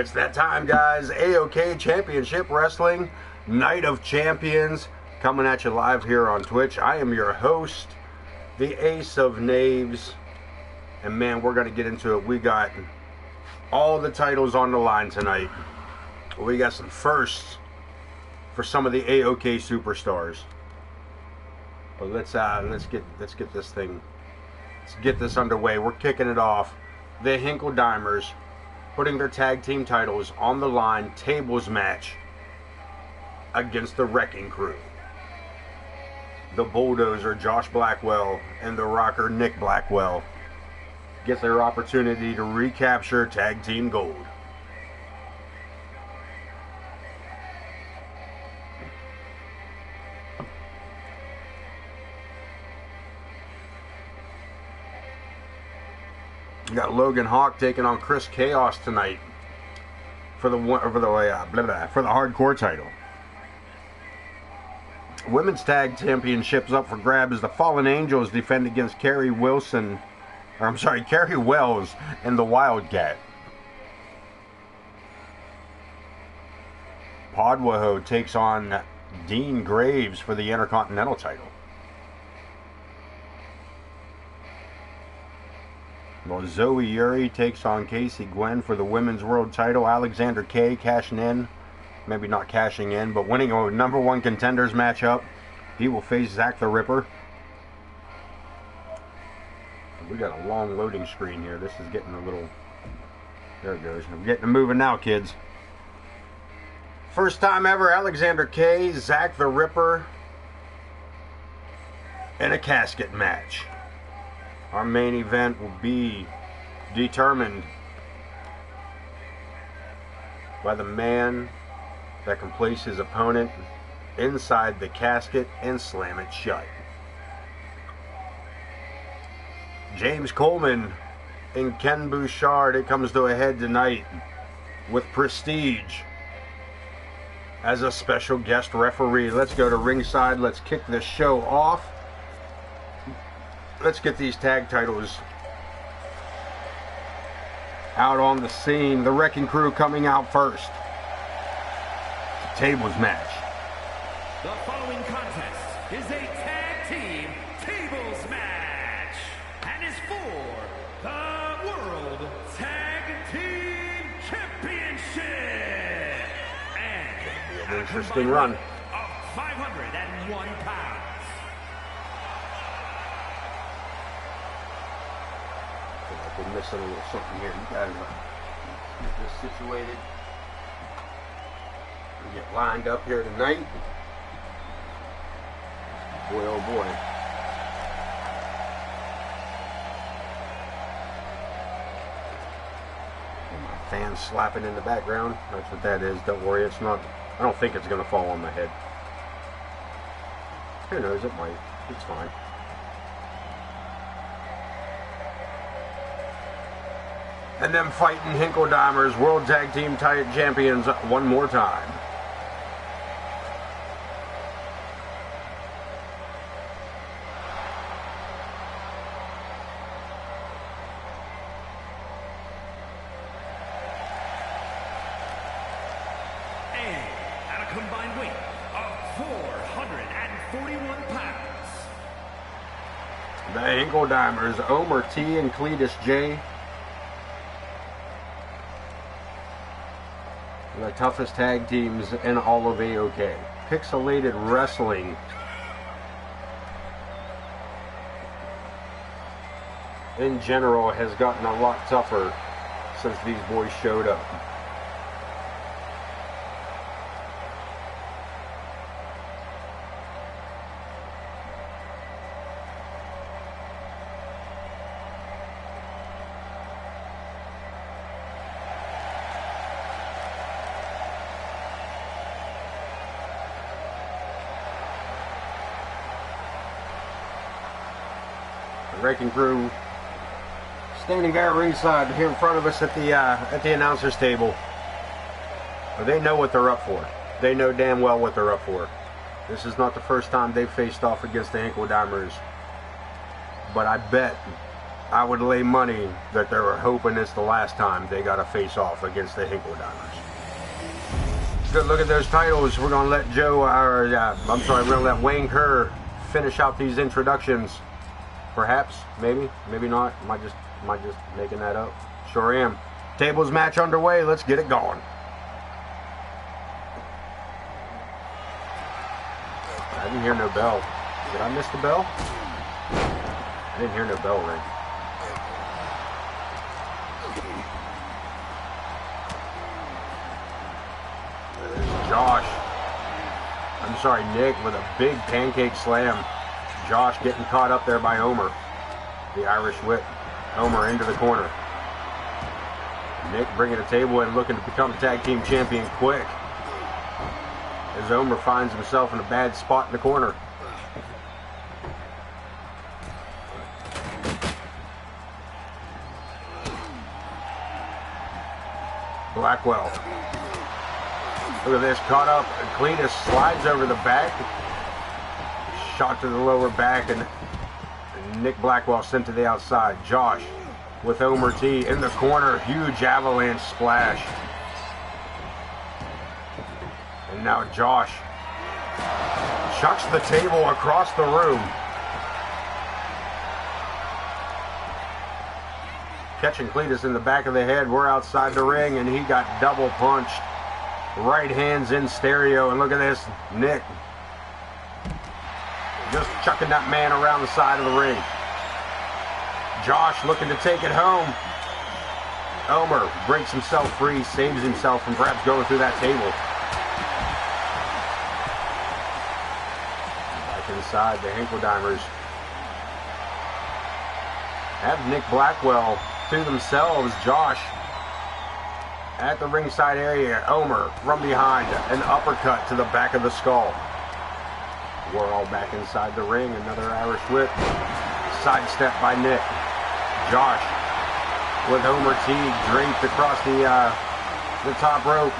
It's that time, guys. AOK Championship Wrestling, Night of Champions, coming at you live here on Twitch. I am your host, the Ace of Knaves. And man, we're going to get into it. We got all the titles on the line tonight. We got some firsts for some of the AOK superstars. But let's get this underway. We're kicking it off. The Hinkle Dimers putting their tag team titles on the line, tables match against the Wrecking Crew. The Bulldozer, Josh Blackwell, and the Rocker, Nick Blackwell, get their opportunity to recapture tag team gold. We got Logan Hawk taking on Chris Chaos tonight for the hardcore title. Women's Tag Championships up for grabs. The Fallen Angels defend against Carrie Wells and the Wildcat. Podwaho takes on Dean Graves for the Intercontinental title. Well, Zoe Uri takes on Casey Gwen for the Women's World title. Alexander K cashing in. Maybe not cashing in, but winning a #1 contenders matchup. He will face Zach the Ripper. We got a long loading screen here. This is getting a little... There it goes. I'm getting to moving now, kids. First time ever, Alexander K, Zach the Ripper, in a casket match. Our main event will be determined by the man that can place his opponent inside the casket and slam it shut. James Coleman and Ken Bouchard, it comes to a head tonight with Prestige as a special guest referee. Let's go to ringside. Let's kick this show off. Let's get these tag titles out on the scene. The Wrecking Crew coming out first. Tables match. The following contest is a tag team tables match and is for the World Tag Team Championship. And an interesting run of 501 pounds. We're missing a little something here. You guys get this situated. We get lined up here tonight. Boy, oh boy. And my fan slapping in the background. That's what that is. Don't worry, it's not. I don't think it's going to fall on my head. Who knows? It might. It's fine. And them fighting Hinkle Dimers, World Tag Team Champions, one more time. And at a combined weight of 441 pounds. The Hinkle Dimers, Omer T and Cletus J. The toughest tag teams in all of AOK. Pixelated Wrestling in general has gotten a lot tougher since these boys showed up. Wrecking Crew standing there at ringside here in front of us at the announcers table. They know what they're up for. They know damn well what they're up for. This is not the first time they've faced off against the Hinkle Dimers, but I bet I would lay money that they're hoping it's the last time they got to face off against the Hinkle Dimers. Good look at those titles. We're going to let we're going to let Wayne Kerr finish out these introductions. Perhaps, maybe not. Might just making that up. Sure am. Tables match underway. Let's get it going. I didn't hear no bell. Did I miss the bell? I didn't hear no bell ring. Nick with a big pancake slam. Josh getting caught up there by Omer. The Irish whip. Omer into the corner. Nick bringing a table and looking to become tag team champion quick. As Omer finds himself in a bad spot in the corner. Blackwell. Look at this, caught up. Cletus slides over the back. Shot to the lower back, and Nick Blackwell sent to the outside. Josh with Omer T in the corner. Huge avalanche splash. And now Josh chucks the table across the room. Catching Cletus in the back of the head. We're outside the ring, and he got double punched. Right hands in stereo, and look at this, Nick just chucking that man around the side of the ring. Josh looking to take it home. Omer breaks himself free, saves himself from perhaps going through that table. Back inside, the Hinkle Dimers have Nick Blackwell to themselves. Josh at the ringside area. Omer from behind, an uppercut to the back of the skull. We're all back inside the ring. Another Irish whip. Sidestep by Nick. Josh with Omer T draped across the top rope.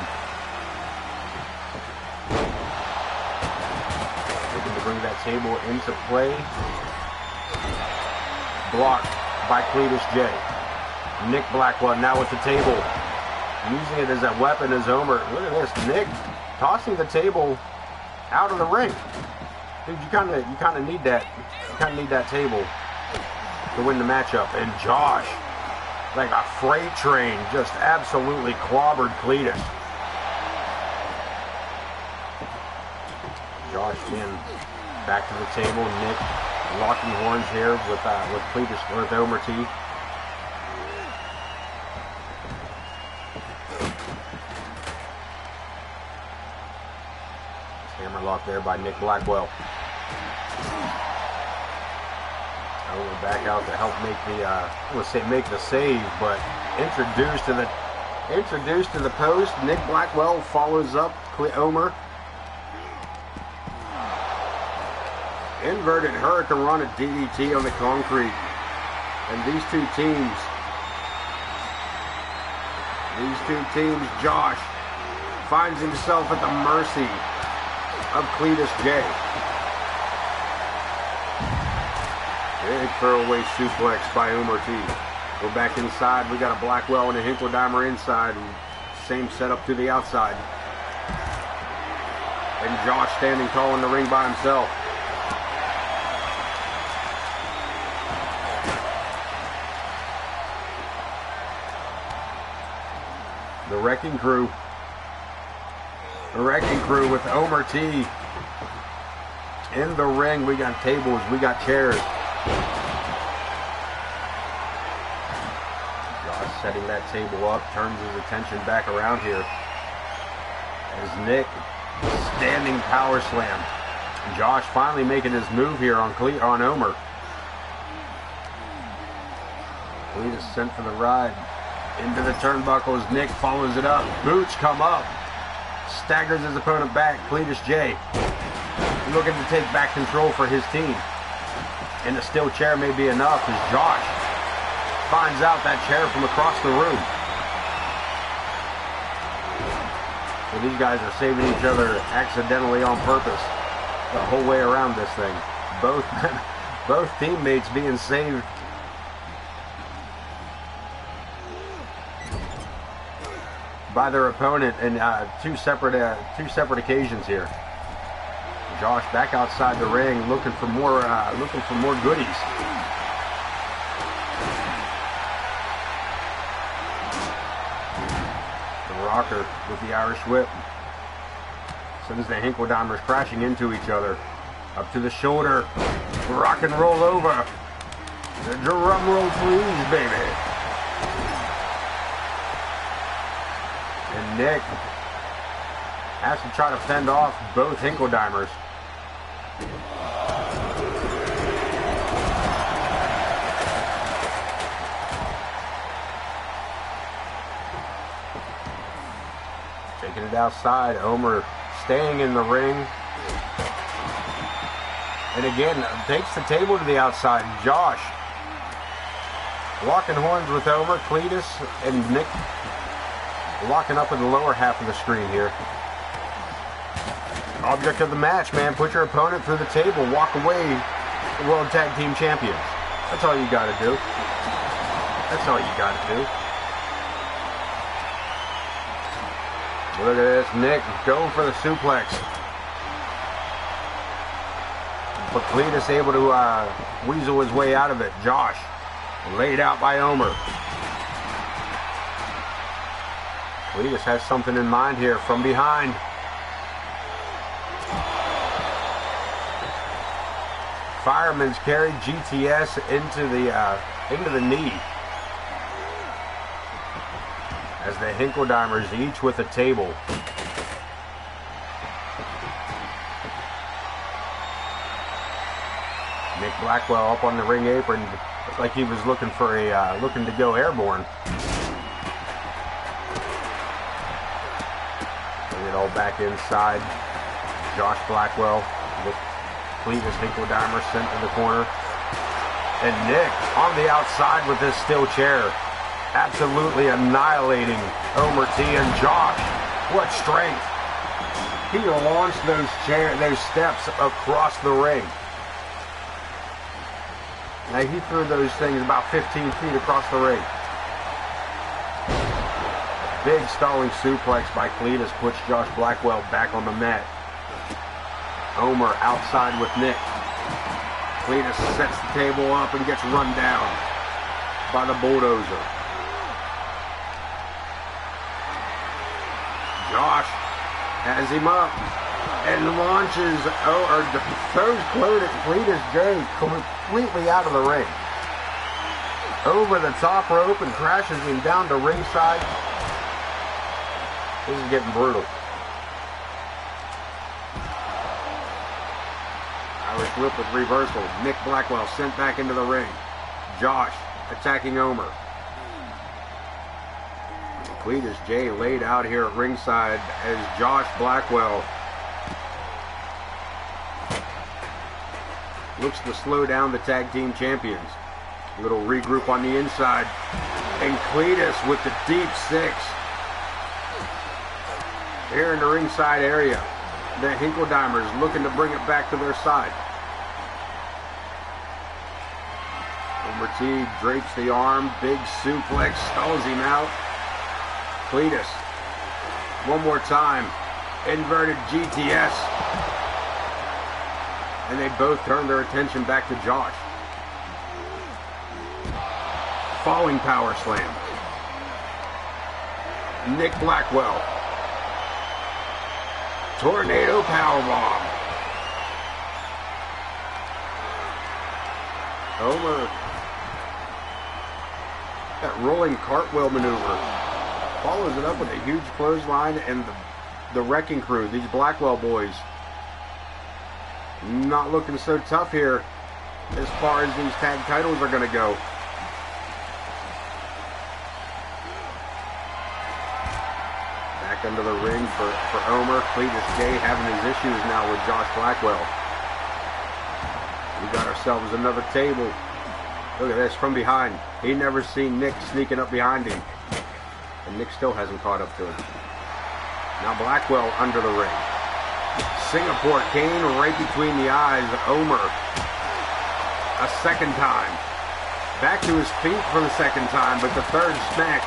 Looking to bring that table into play. Blocked by Cletus J. Nick Blackwell now with the table. Using it as a weapon as Omer. Look at this, Nick tossing the table out of the ring. Dude, you kind of need that. You kind of need that table to win the matchup. And Josh, like a freight train, just absolutely clobbered Cletus. Josh again back to the table. Nick locking horns here with Cletus, with Omer T. Hammerlock there by Nick Blackwell. Omer back out to help make the make the save, but introduced to the post. Nick Blackwell follows up Omer. Inverted Hurricane Run at DDT on the concrete. And these two teams, Josh finds himself at the mercy of Cletus J. Big throwaway suplex by Omer T. We're back inside. We got a Blackwell and a Hinkle Dimer inside. Same setup to the outside. And Josh standing tall in the ring by himself. The Wrecking Crew. The Wrecking Crew with Omer T. In the ring, we got tables, we got chairs. Josh setting that table up, turns his attention back around here. As Nick, standing power slam. Josh finally making his move here on Omer. Cletus sent for the ride. Into the turnbuckles, Nick follows it up. Boots come up. Staggers his opponent back. Cletus J looking to take back control for his team. And the steel chair may be enough as Josh finds out that chair from across the room. So these guys are saving each other accidentally on purpose the whole way around this thing. Both teammates being saved by their opponent in two separate occasions here. Josh back outside the ring, looking for more goodies. The Rocker with the Irish Whip sends the Hinkledimers crashing into each other. Up to the shoulder, rock and roll over. The drum roll, please, baby. And Nick has to try to fend off both Hinkledimers. Taking it outside, Omer staying in the ring. And again, takes the table to the outside. Josh locking horns with Omer, Cletus, and Nick locking up in the lower half of the screen here. Object of the match, man. Put your opponent through the table. Walk away, World Tag Team Champions. That's all you got to do. That's all you got to do. Look at this. Nick going for the suplex. But Cletus able to weasel his way out of it. Josh laid out by Omer. Cletus has something in mind here from behind. Fireman's carry, GTS into the knee. As the Hinkledimers each with a table. Nick Blackwell up on the ring apron, looked like he was looking for looking to go airborne. Bring it all back inside. Josh Blackwell with Cletus Hinkledimer sent to the corner. And Nick on the outside with this steel chair. Absolutely annihilating Omer T and Josh. What strength. He launched those steps across the ring. Now he threw those things about 15 feet across the ring. Big stalling suplex by Cletus puts Josh Blackwell back on the mat. Omer outside with Nick. Cletus sets the table up and gets run down by the bulldozer. Josh has him up and launches, throws Cletus J completely out of the ring. Over the top rope and crashes him down to ringside. This is getting brutal. Irish whip with reversal. Nick Blackwell sent back into the ring. Josh attacking Omer. Cletus J laid out here at ringside as Josh Blackwell looks to slow down the tag team champions. A little regroup on the inside. And Cletus with the deep six. Here in the ringside area. The Hinkledimers looking to bring it back to their side. Omer T drapes the arm. Big suplex. Stalls him out. Cletus. One more time. Inverted GTS. And they both turn their attention back to Josh. Falling power slam. Nick Blackwell. Tornado powerbomb. Omer. That rolling cartwheel maneuver. Follows it up with a huge clothesline, and the Wrecking Crew, these Blackwell boys, not looking so tough here as far as these tag titles are going to go. Back under the ring for Omer. Cletus J having his issues now with Josh Blackwell. We got ourselves another table. Look at this from behind. He never seen Nick sneaking up behind him. And Nick still hasn't caught up to him. Now Blackwell under the ring. Singapore cane right between the eyes. Omer. A second time. Back to his feet for the second time, but the third smack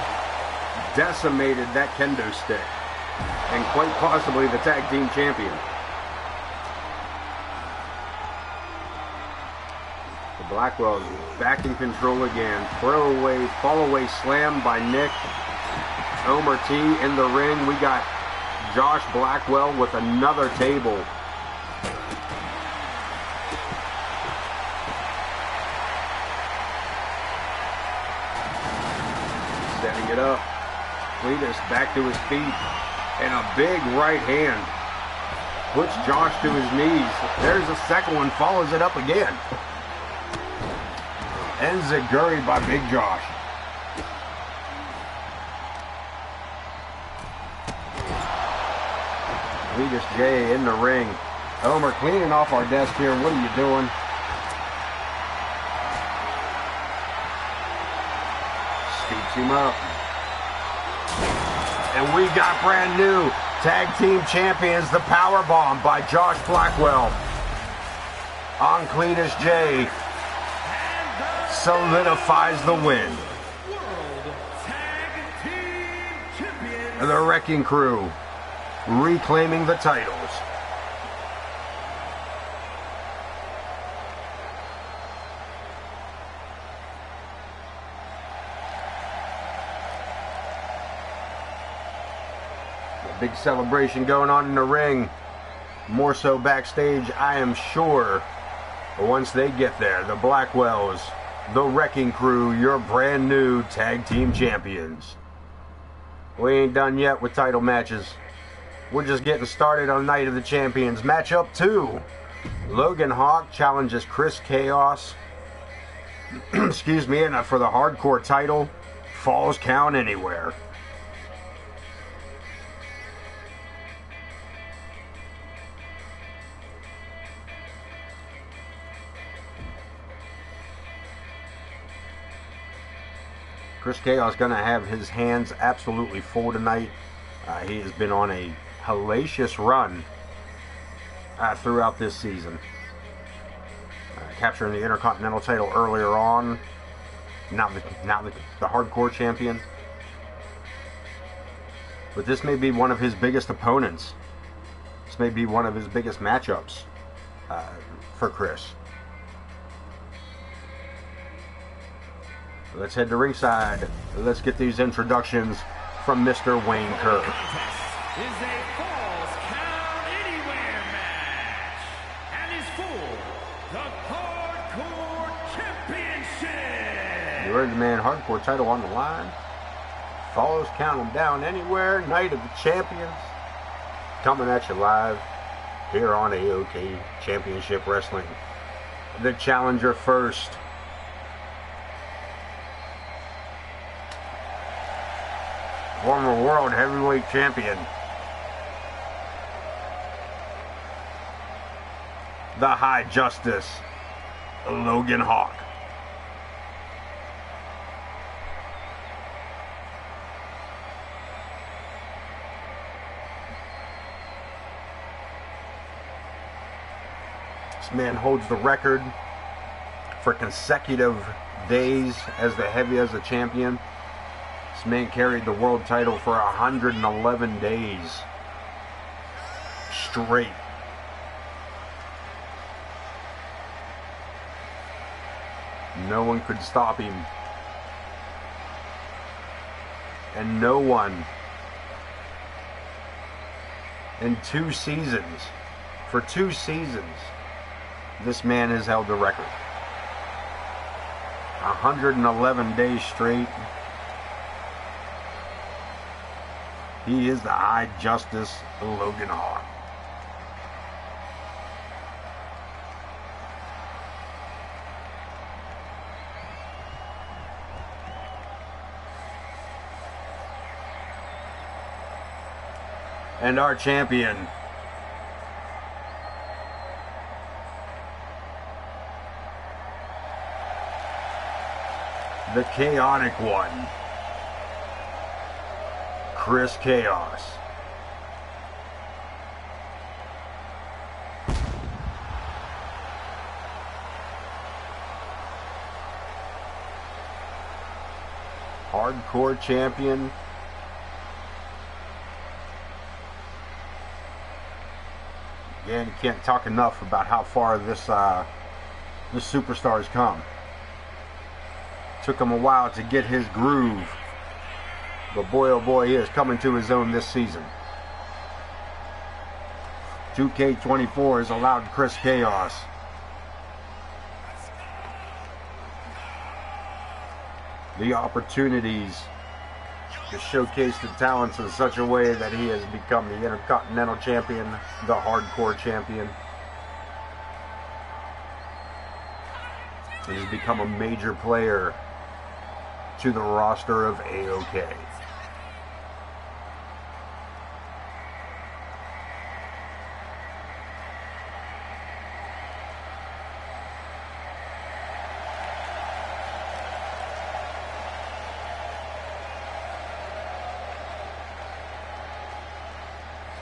decimated that kendo stick. And quite possibly the tag team champion. The Blackwells back in control again. Throwaway, fall away slam by Nick. Omer T in the ring. We got Josh Blackwell with another table. Setting it up. Cletus back to his feet. And a big right hand. Puts Josh to his knees. There's a second one. Follows it up again. Enziguri by Big Josh. Cletus J in the ring. Omer cleaning off our desk here. What are you doing? Scoops him up. And we got brand new tag team champions, the Powerbomb by Josh Blackwell on Cletus J. Solidifies the win. World Tag Team Champions. The Wrecking Crew reclaiming the titles. A big celebration going on in the ring. More so backstage, I am sure. But once they get there, the Blackwells, the Wrecking Crew, your brand new tag team champions. We ain't done yet with title matches. We're just getting started on Night of the Champions. Matchup 2. Logan Hawk challenges Chris Chaos. Excuse me, and for the hardcore title, Falls Count Anywhere. Chris Chaos going to have his hands absolutely full tonight. He has been on a hellacious run throughout this season. Capturing the Intercontinental title earlier on. Now the hardcore champion. But this may be one of his biggest opponents. This may be one of his biggest matchups for Chris. Let's head to ringside. Let's get these introductions from Mr. Wayne Kerr. Is a Falls Count Anywhere match and is for the Hardcore Championship. You heard the man, hardcore title on the line. Falls Count 'em Down Anywhere, Night of the Champions. Coming at you live here on AOK Championship Wrestling. The challenger first. Former World Heavyweight Champion. The High Justice, Logan Hawk. This man holds the record for consecutive days as the champion. This man carried the world title for 111 days straight. No one could stop him. And no one in 2 seasons, for 2 seasons, this man has held the record. 111 days straight. He is the High Justice, Logan Hawk. And our champion, the chaotic one, Chris Chaos. Hardcore champion Again, you can't talk enough about how far this superstar has come. Took him a while to get his groove, but boy oh boy, he is coming to his own this season. 2K24 has allowed Chris Chaos the opportunities to showcase the talents in such a way that he has become the Intercontinental Champion, the Hardcore Champion. He has become a major player to the roster of AOK.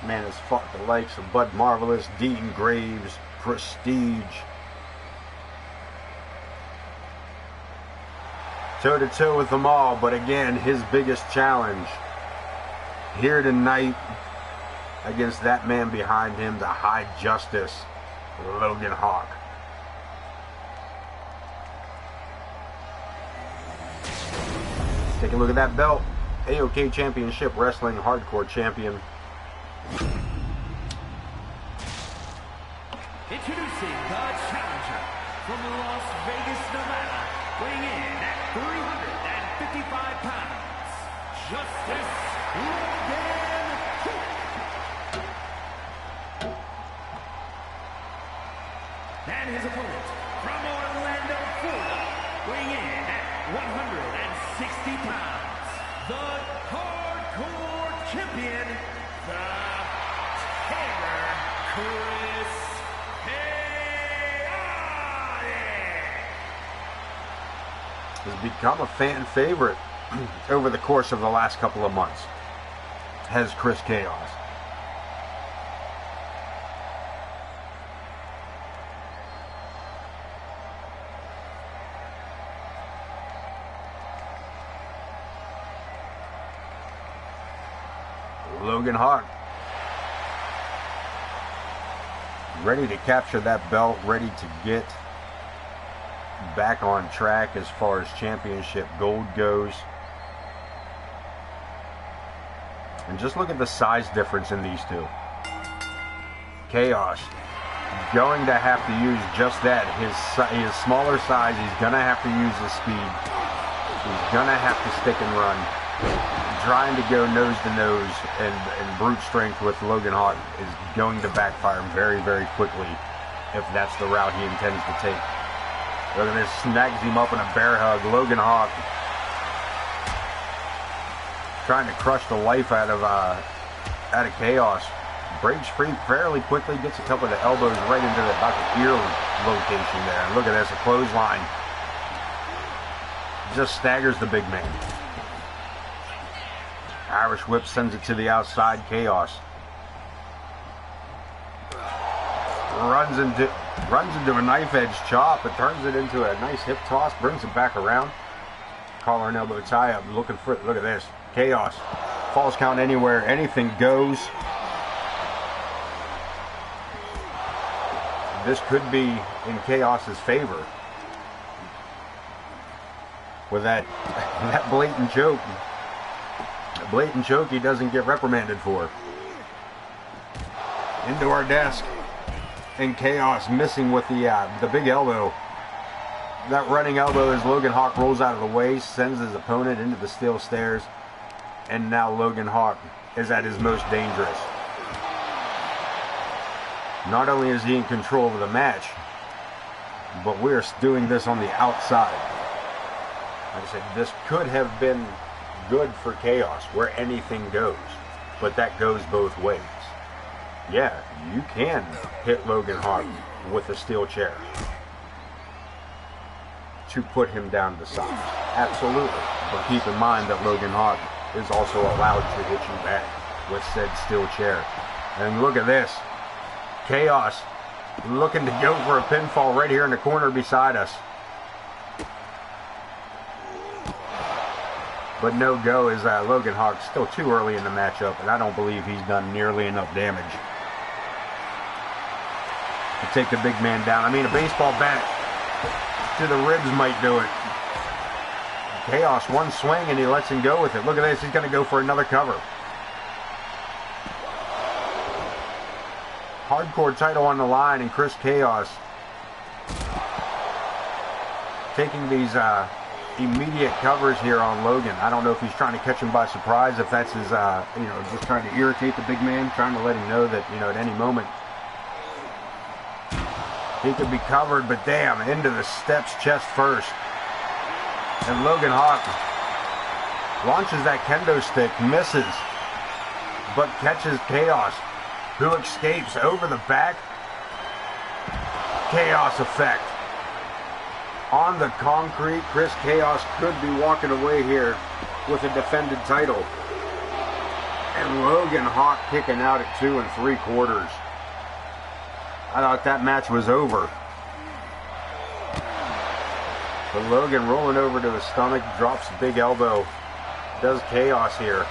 Man has fought the likes of Bud Marvelous, Dean Graves, Prestige. Toe-to-toe with them all, but again, his biggest challenge here tonight against that man behind him, the High Justice, Logan Hawk. Take a look at that belt. AOK Championship Wrestling Hardcore Champion. Introducing the challenger from Las Vegas, Nevada, weighing in at 355 pounds, Justice Logan Hawk. And his opponent from Orlando, Florida, weighing in at 160 pounds, the Hardcore Champion, the Terror, Chris has become a fan favorite over the course of the last couple of months. Has Chris Chaos. Logan Hawk. Ready to capture that belt, ready to get back on track as far as championship gold goes. And just look at the size difference in these two. Chaos going to have to use just that. His smaller size, he's going to have to use his speed. He's going to have to stick and run. Trying to go nose to nose and brute strength with Logan Hawk is going to backfire very, very quickly if that's the route he intends to take. Look at this, snags him up in a bear hug. Logan Hawk trying to crush the life out of Chaos. Breaks free fairly quickly, gets a couple of the elbows right into the back of ear location there. And look at this, a clothesline. Just staggers the big man. Irish whip sends it to the outside. Chaos runs into a knife edge chop, but turns it into a nice hip toss, brings it back around. Collar and elbow tie up, look at this. Chaos, falls count anywhere, anything goes. This could be in Chaos's favor with that blatant choke. Blatant choke he doesn't get reprimanded for. Into our desk. And Chaos missing with the big elbow. That running elbow as Logan Hawk rolls out of the way, sends his opponent into the steel stairs. And now Logan Hawk is at his most dangerous. Not only is he in control of the match, but we're doing this on the outside. Like I said, this could have been good for Chaos, where anything goes, but that goes both ways. Yeah, you can hit Logan Hawk with a steel chair to put him down to size. Absolutely. But keep in mind that Logan Hawk is also allowed to hit you back with said steel chair. And look at this. Chaos looking to go for a pinfall right here in the corner beside us. But no go is Logan Hawk still too early in the matchup, and I don't believe he's done nearly enough damage. to take the big man down. I mean, a baseball bat to the ribs might do it. Chaos, one swing, and he lets him go with it. Look at this. He's going to go for another cover. Hardcore title on the line, and Chris Chaos taking these immediate covers here on Logan. I don't know if he's trying to catch him by surprise, if that's his, just trying to irritate the big man, trying to let him know that, at any moment he could be covered, but damn, into the steps chest first. And Logan Hawk launches that kendo stick, misses, but catches Chaos, who escapes over the back. Chaos effect. On the concrete, Chris Chaos could be walking away here with a defended title. And Logan Hawk kicking out at 2 3/4. I thought that match was over. But Logan rolling over to his stomach, drops a big elbow. Does Chaos here.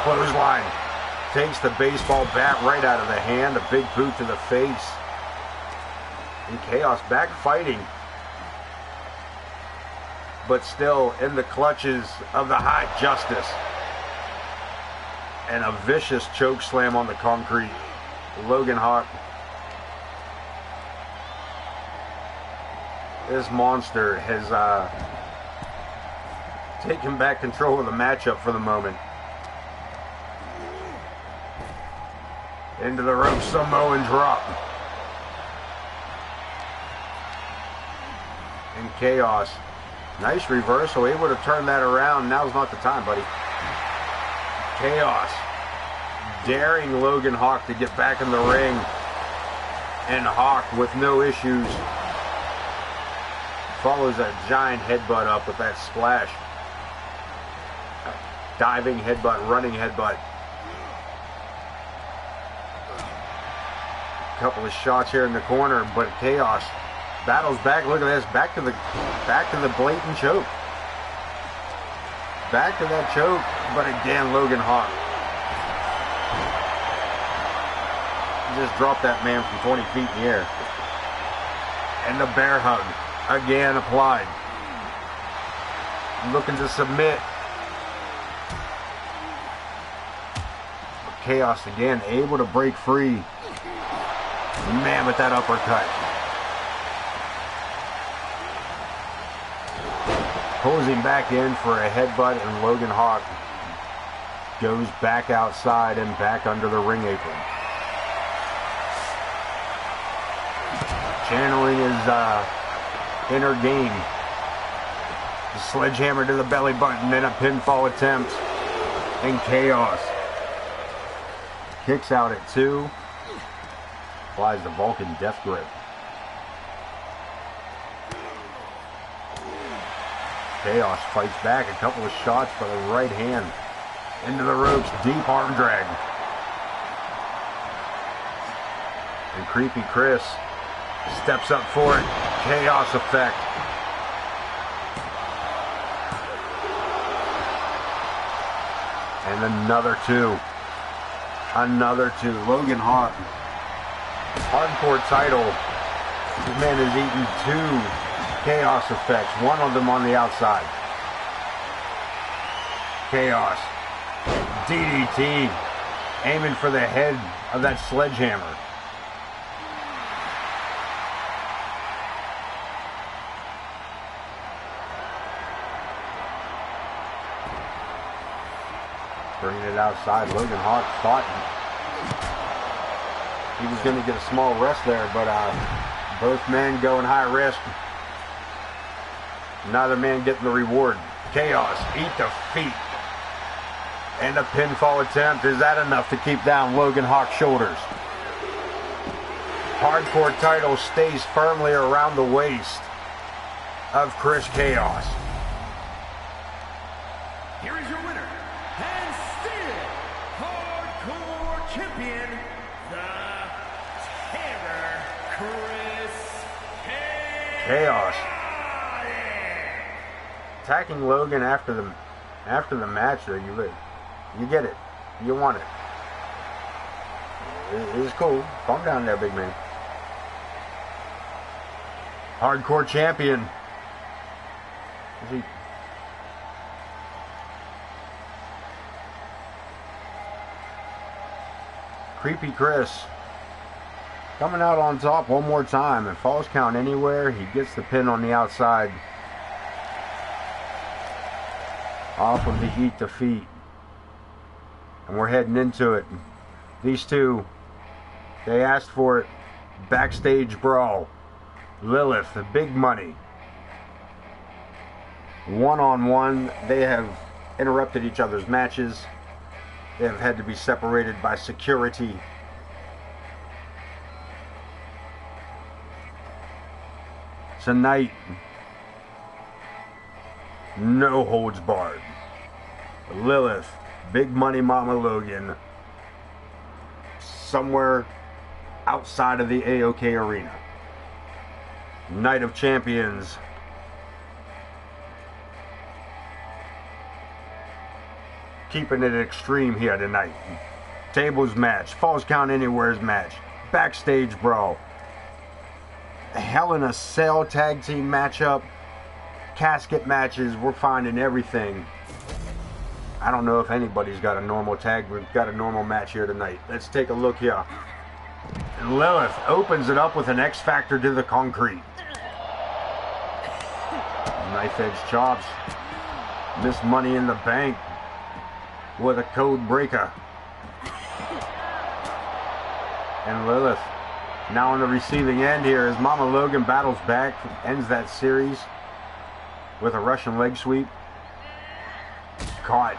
Clothesline. Takes the baseball bat right out of the hand. A big boot to the face. And Chaos back fighting. But still in the clutches of the High Justice. And a vicious choke slam on the concrete. Logan Hawk. This monster has taken back control of the matchup for the moment. Into the rope, Samoan drop. And Chaos. Nice reversal, able to turn that around. Now's not the time, buddy. Chaos. Daring Logan Hawk to get back in the ring. And Hawk with no issues follows a giant headbutt up with that splash. Diving headbutt, running headbutt. Couple of shots here in the corner, but Chaos battles back. Look at this, back to the blatant choke. Back to that choke, but again, Logan Hawk just dropped that man from 20 feet in the air. And the bear hug again applied. Looking to submit. Chaos again, able to break free. Man, with that uppercut. Pulls him back in for a headbutt, and Logan Hawk goes back outside and back under the ring apron. Channeling his inner game. The sledgehammer to the belly button and a pinfall attempt. And Chaos kicks out at 2. Applies the Vulcan Death Grip. Chaos fights back. A couple of shots for the right hand. Into the ropes. Deep arm drag. And Creepy Chris steps up for it. Chaos effect. And another 2. Another 2. Logan Hawk. Hardcore title. This man has eaten 2 Chaos effects. One of them on the outside. Chaos. DDT. Aiming for the head of that sledgehammer. Bringing it outside. Logan Hawk thought he was going to get a small rest there, but both men going high risk. Neither man getting the reward. Chaos, eat the feet. And a pinfall attempt. Is that enough to keep down Logan Hawk's shoulders? Hardcore title stays firmly around the waist of Chris Chaos. Here is your winner, and still hardcore champion, the Terror, Chris Chaos. Attacking Logan after the match, though, you get it. You want it. It's cool. Calm down there, big man. Hardcore champion. Is he? Creepy Chris. Coming out on top one more time. And falls count anywhere. He gets the pin on the outside. Off of the Eat Defeat. And we're heading into it. These two, they asked for it. Backstage brawl. Lilith, the big money. One-on-one, they have interrupted each other's matches. They have had to be separated by security. Tonight, no holds barred. Lilith, Big Money Mama Logan, somewhere outside of the AOK arena. Night of Champions. Keeping it extreme here tonight. Tables match, Falls Count Anywhere's match, backstage brawl, Hell in a Cell tag team matchup, casket matches. We're finding everything. I don't know if anybody's got a normal tag. We've got a normal match here tonight. Let's take a look here. Lilith opens it up with an X Factor to the concrete. Knife edge chops. Miss Money in the Bank with a code breaker. And Lilith now on the receiving end here as Mama Logan battles back, ends that series with a Russian leg sweep. Caught.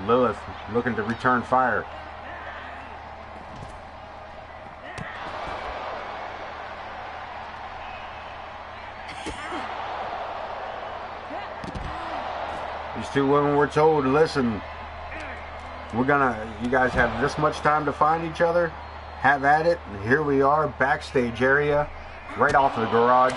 Lilith looking to return fire. These two women were told, listen, you guys have this much time to find each other. Have at it. And here we are, backstage area, right off of the garage.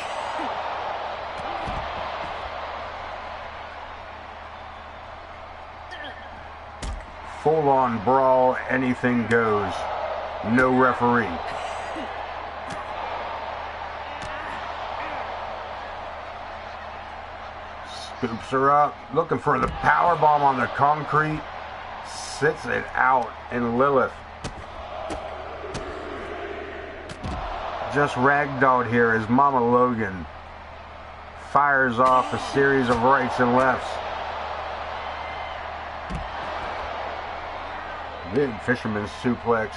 Full on brawl, anything goes. No referee. Scoops her up, looking for the power bomb on the concrete. Sits it out, and Lilith just ragdolled here as Mama Logan fires off a series of rights and lefts. Big fisherman's suplex.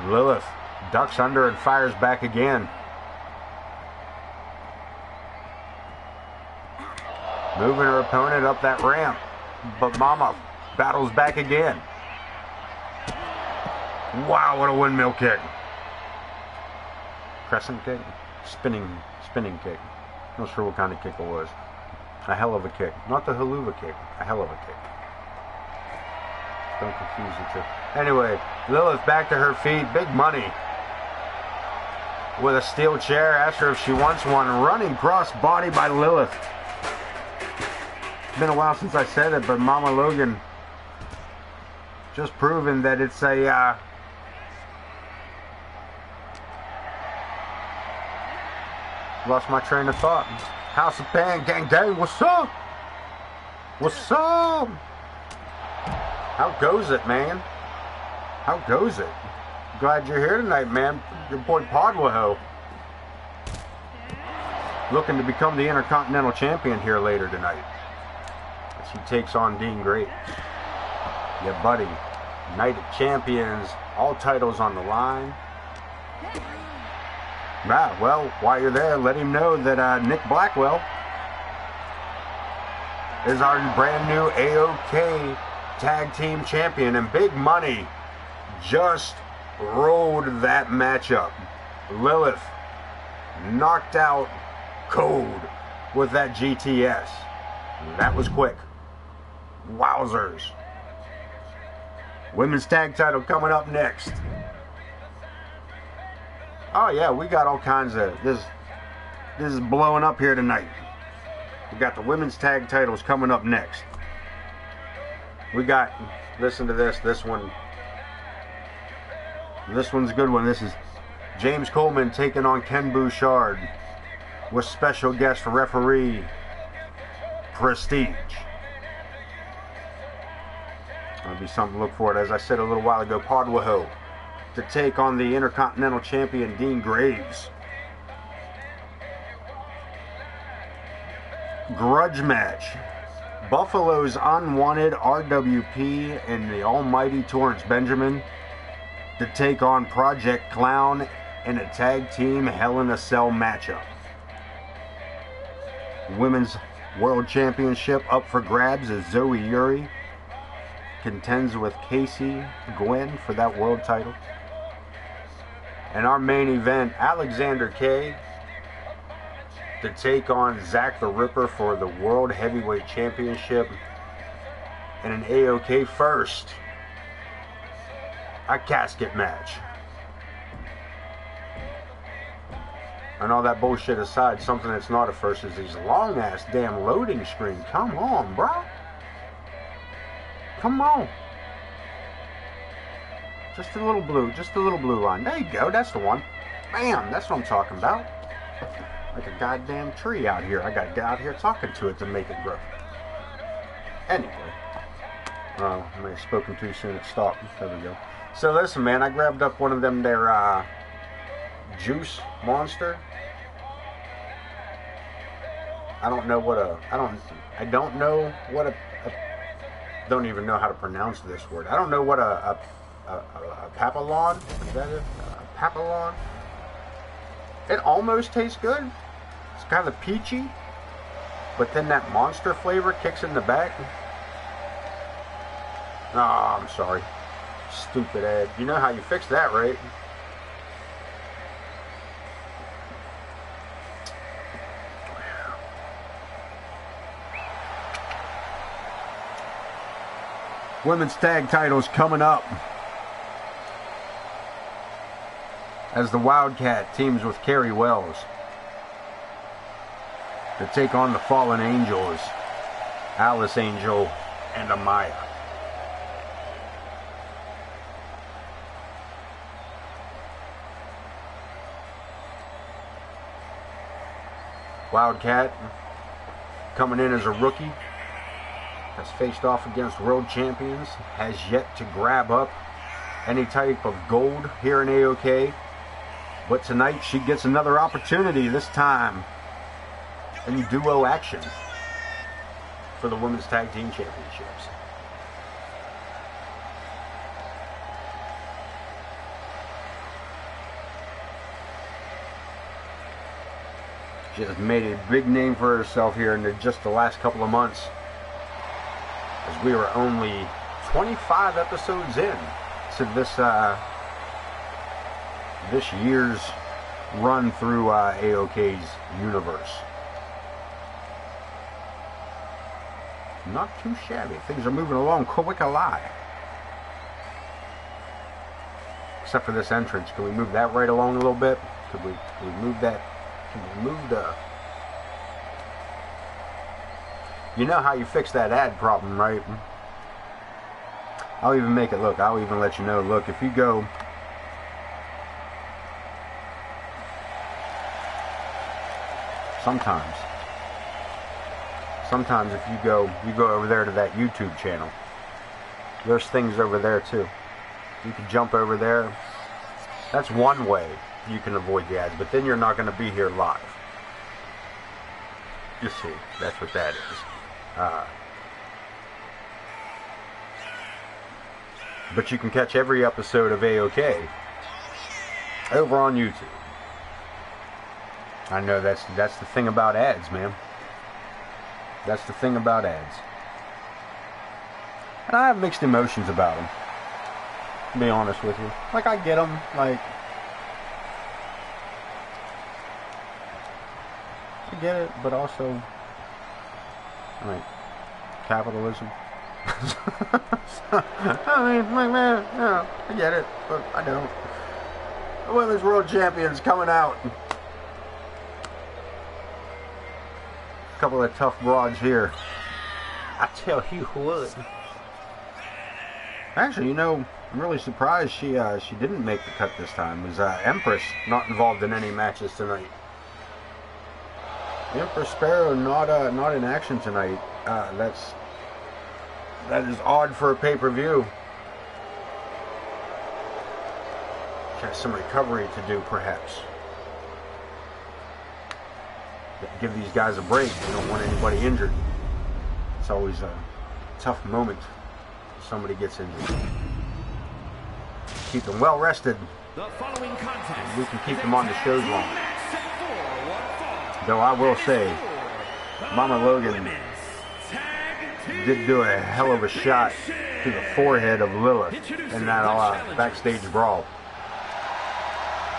Lilith ducks under and fires back again. Moving her opponent up that ramp. But Mama battles back again. Wow, what a windmill kick. Crescent kick? Spinning kick. Not sure what kind of kick it was. A hell of a kick. Not the haluva kick. A hell of a kick. Don't confuse the two. Anyway, Lilith back to her feet. Big Money with a steel chair. Asked her if she wants one. Running cross body by Lilith. It's been a while since I said it, but Mama Logan just proving that it's a lost my train of thought. House of Pain, gang, what's up? What's up? How goes it, man? How goes it? Glad you're here tonight, man. Your boy Podwaho looking to become the Intercontinental Champion here later tonight. As he takes on Dean Great. Yeah, buddy. Night of Champions. All titles on the line. Ah, well, while you're there, let him know that Nick Blackwell is our brand new AOK Tag Team Champion. And Big Money just rolled that matchup. Lilith knocked out cold with that GTS. That was quick. Wowzers. Women's tag title coming up next. Oh yeah, we got all kinds of this is blowing up here tonight. We got the women's tag titles coming up next. We got, listen to this one This one's a good one. This is James Coleman taking on Ken Bouchard with special guest referee Prestige. That'll be something to look forward to. As I said a little while ago, Podwaho to take on the Intercontinental Champion Dean Graves. Grudge match. Buffalo's Unwanted RWP and the almighty Torrance Benjamin to take on Project Clown in a tag team Hell in a Cell matchup. Women's World Championship up for grabs as Zoe Uri contends with Casey Gwen for that world title. And our main event, Alexander K to take on Zach the Ripper for the World Heavyweight Championship in an AOK first, a casket match. And all that bullshit aside, something that's not a first is these long ass damn loading screens. Come on, bro. Come on. Just a little blue line. There you go, that's the one. Bam, that's what I'm talking about. Like a goddamn tree out here. I gotta get out here talking to it to make it grow. Anyway. I may have spoken too soon. It stopped. There we go. So listen, man, I grabbed up one of them there juice monster. I don't know what a don't even know how to pronounce this word. I don't know what a papillon, is that it? A papillon? It almost tastes good. It's kind of peachy, but then that monster flavor kicks in the back. Oh, I'm sorry. Stupid Ed. You know how you fix that, right? Women's tag titles coming up as the Wildcat teams with Carrie Wells to take on the Fallen Angels, Alice Angel and Amaya. Wildcat coming in as a rookie, has faced off against world champions, has yet to grab up any type of gold here in AOK, but tonight she gets another opportunity, this time in duo action for the Women's Tag Team Championships. She has made a big name for herself here in just the last couple of months, as we are only 25 episodes in to this year's run through AOK's universe. Not too shabby. Things are moving along quick a lot. Except for this entrance. Can we move that right along a little bit? Can we move that? Can we move the... You know how you fix that ad problem, right? I'll even make it look. I'll even let you know. Look, if you go... Sometimes if you go over there to that YouTube channel, there's things over there too. You can jump over there. That's one way you can avoid the ads, but then you're not going to be here live. You see, that's what that is. But you can catch every episode of AOK over on YouTube. I know that's the thing about ads, man. That's the thing about ads. And I have mixed emotions about them, to be honest with you. Like, I get them, like... I get it, but also... like, capitalism. I mean, like, man, you know, I get it, but I don't. The Women's World Champions coming out. A couple of tough broads here. I tell you what. Actually, you know, I'm really surprised she didn't make the cut this time. Is Empress not involved in any matches tonight? Empress Sparrow not in action tonight. That is odd for a pay-per-view. She has some recovery to do, perhaps. Give these guys a break. We don't want anybody injured. It's always a tough moment if somebody gets injured. Keep them well rested. The following contest, we can keep them on the shows long. Though I will say, Mama Logan did do a hell of a shot to the forehead of Lilith in that backstage brawl.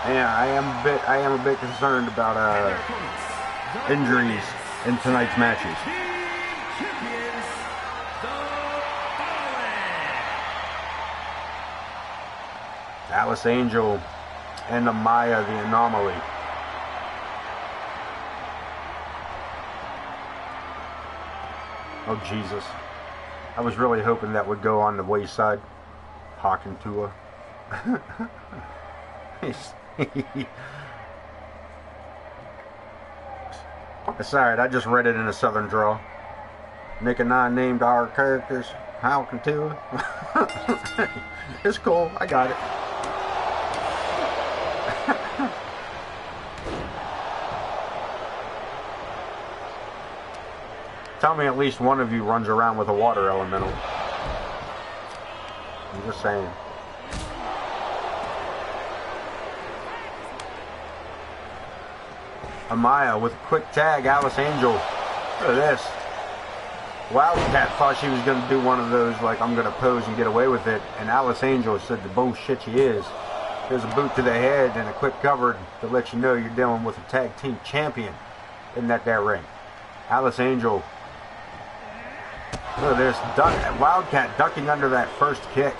Yeah, I am a bit concerned about injuries in tonight's matches. Alice Angel and Amaya, the Anomaly. Oh Jesus. I was really hoping that would go on the wayside. Hawk and Tua. It's alright, I just read it in a southern drawl. Nick and I named our characters Hawk and Tua. It's cool, I got it. Tell me at least one of you runs around with a water elemental. I'm just saying. Amaya with a quick tag, Alice Angel. Look at this. Wildcat thought she was going to do one of those, like, I'm going to pose and get away with it. And Alice Angel said the bullshit she is. There's a boot to the head and a quick cover to let you know you're dealing with a tag team champion. Isn't that ring? Alice Angel. Look at this. Wildcat ducking under that first kick.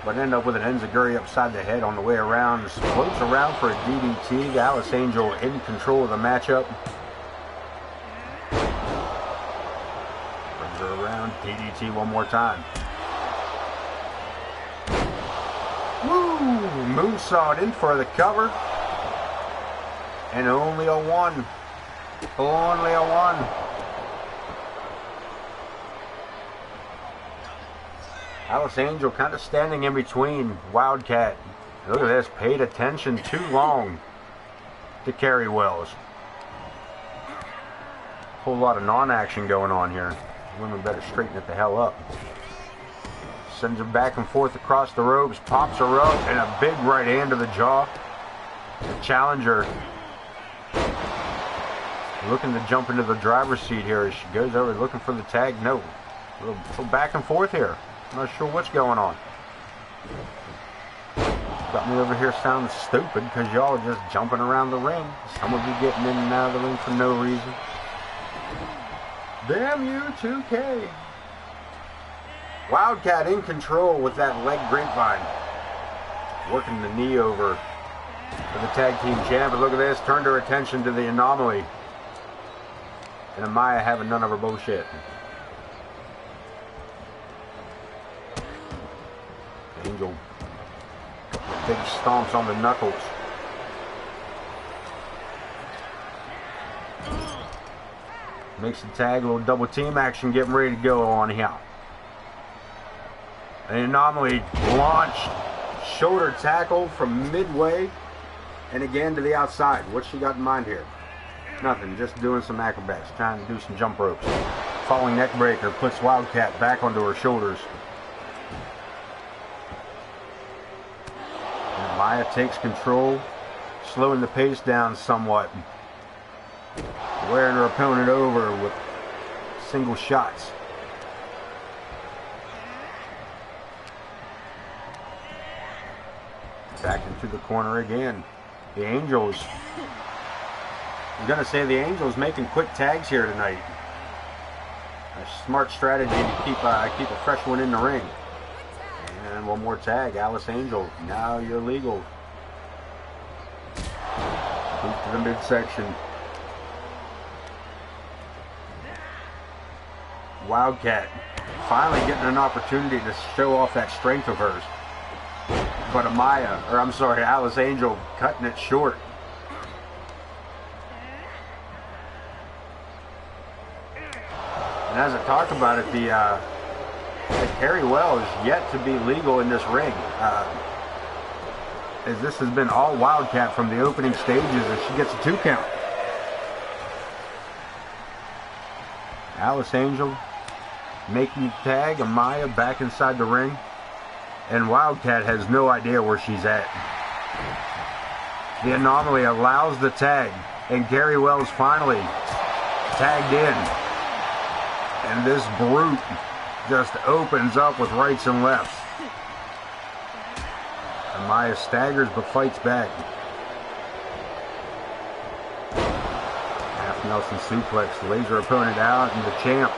But end up with an enziguri upside the head on the way around. Floats around for a DDT. Alice Angel in control of the matchup. Brings her around. DDT one more time. Woo! Moonsault in for the cover. And only a one. Only a one. Alice Angel kind of standing in between Wildcat. Look at this. Paid attention too long to Carrie Wells. Whole lot of non-action going on here. Women better straighten it the hell up. Sends her back and forth across the ropes. Pops her up and a big right hand to the jaw. The challenger looking to jump into the driver's seat here as she goes over looking for the tag. No. A little back and forth here. I'm not sure what's going on. Got me over here sounding stupid because y'all are just jumping around the ring. Some of you getting in and out of the ring for no reason. Damn you, 2K. Wildcat in control with that leg grapevine. Working the knee over for the tag team champ. But look at this. Turned her attention to the Anomaly. And Amaya having none of her bullshit. Angel. Big stomps on the knuckles. Makes the tag, a little double team action getting ready to go on here. An Anomaly launched shoulder tackle from midway and again to the outside. What's she got in mind here? Nothing, just doing some acrobats, trying to do some jump ropes. Falling neck breaker puts Wildcat back onto her shoulders. And Maya takes control, slowing the pace down somewhat. Wearing her opponent over with single shots. Back into the corner again. The Angels. I'm going to say the Angels making quick tags here tonight. A smart strategy to keep a fresh one in the ring. And one more tag. Alice Angel. Now you're legal. Boot to the midsection. Wildcat finally getting an opportunity to show off that strength of hers. but Alice Angel cutting it short. And as I talked about it, the Carrie Well is yet to be legal in this ring. As this has been all Wildcat from the opening stages, as she gets a 2 count. Alice Angel making the tag, Amaya back inside the ring, and Wildcat has no idea where she's at. The Anomaly allows the tag, and Gary Wells finally tagged in, and this brute just opens up with rights and lefts. Amaya staggers but fights back. Half Nelson suplex lays her opponent out, and the champ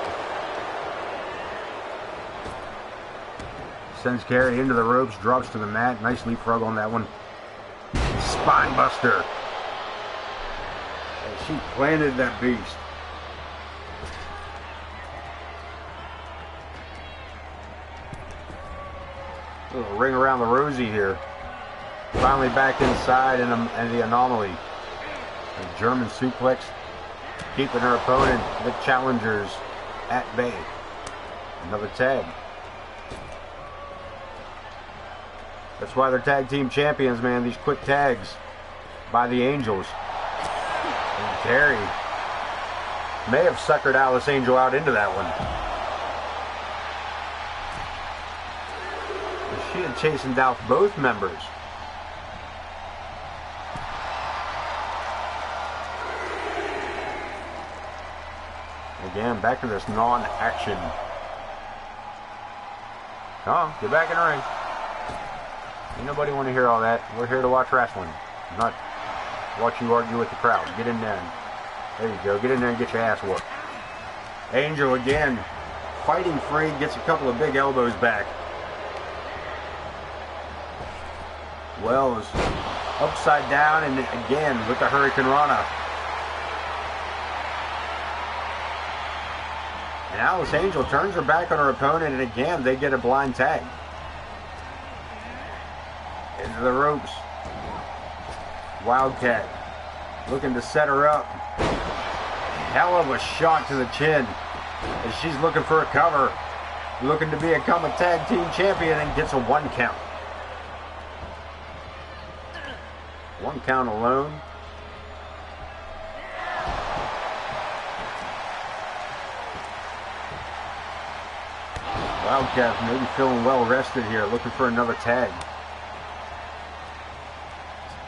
sends Carrie into the ropes, drops to the mat. Nice leapfrog on that one. Spine buster. And she planted that beast. A little ring around the rosy here. Finally back inside, and the Anomaly. A German suplex, keeping her opponent, the challengers, at bay. Another tag. That's why they're tag team champions, man. These quick tags by the Angels. And Carrie may have suckered Alice Angel out into that one. She had chastened out both members. Again, back to this non-action. Oh, get back in the ring. Ain't nobody want to hear all that. We're here to watch wrestling, not watch you argue with the crowd. Get in there. There you go. Get in there and get your ass whooped. Angel again, fighting free, gets a couple of big elbows back. Wells upside down, and again with the Hurricane Rana. And Alice Angel turns her back on her opponent, and again they get a blind tag. Into the ropes. Wildcat looking to set her up. Hell of a shot to the chin as she's looking for a cover. Looking to become a tag team champion, and gets a 1 count. 1 count alone. Wildcat maybe feeling well rested here, looking for another tag.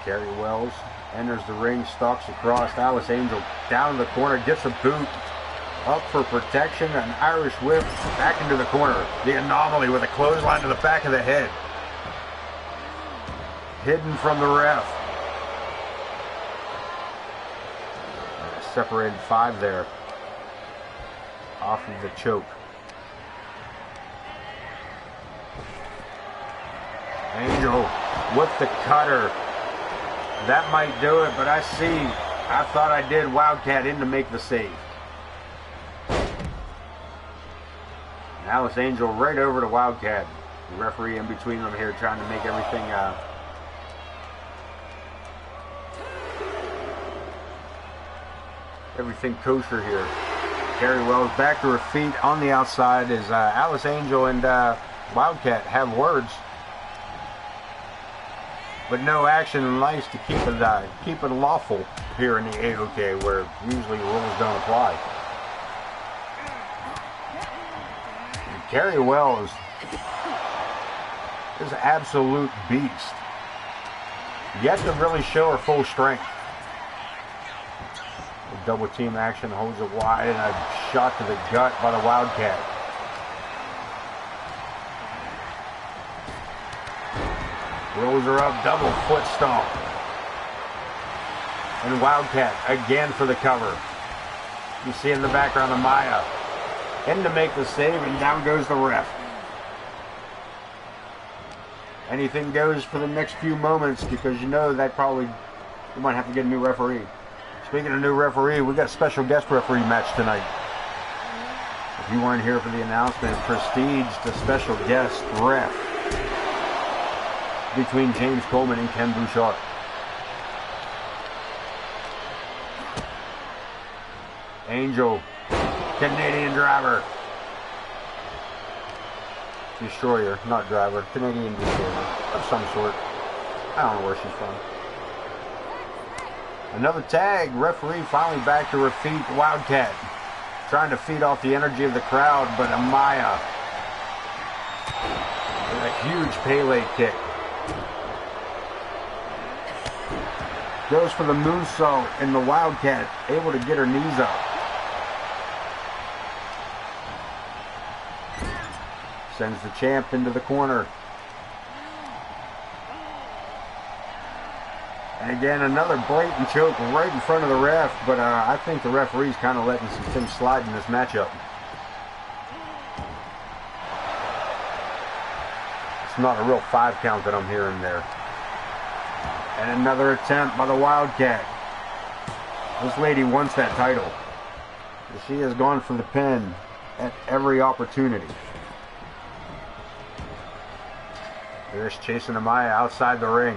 Carrie Wells enters the ring, stalks across. Alice Angel down in the corner, gets a boot. Up for protection, an Irish whip, back into the corner. The Anomaly with a clothesline to the back of the head. Hidden from the ref. Separated 5 there. Off of the choke. Angel with the cutter. That might do it, but I thought I did Wildcat in to make the save. And Alice Angel right over to Wildcat. The referee in between them here trying to make everything everything kosher here. Carrie Wells back to her feet on the outside as Alice Angel and Wildcat have words. But no action. Nice to keep it lawful here in the AOK, where usually rules don't apply. And Carrie Wells is an absolute beast. Yet to really show her full strength. The double team action, holds it wide, and a shot to the gut by the Wildcat. Rolls her up, double foot stomp. And Wildcat again for the cover. You see in the background of Maya. In to make the save, and down goes the ref. Anything goes for the next few moments, because you know that probably we might have to get a new referee. Speaking of new referee, we got a special guest referee match tonight. If you weren't here for the announcement, Prestige, the special guest ref. between James Coleman and Ken Bouchard. Angel, Canadian driver. Destroyer, not driver. Canadian destroyer of some sort. I don't know where she's from. Another tag. Referee finally back to her feet. Wildcat trying to feed off the energy of the crowd, but Amaya with a huge Pele kick. Goes for the moonsault, and the Wildcat able to get her knees up. Sends the champ into the corner. And again, another blatant choke right in front of the ref, but I think the referee's kind of letting some things slide in this matchup. It's not a real 5 count that I'm hearing there. And another attempt by the Wildcat. This lady wants that title. She has gone for the pin at every opportunity. They're just chasing Amaya outside the ring.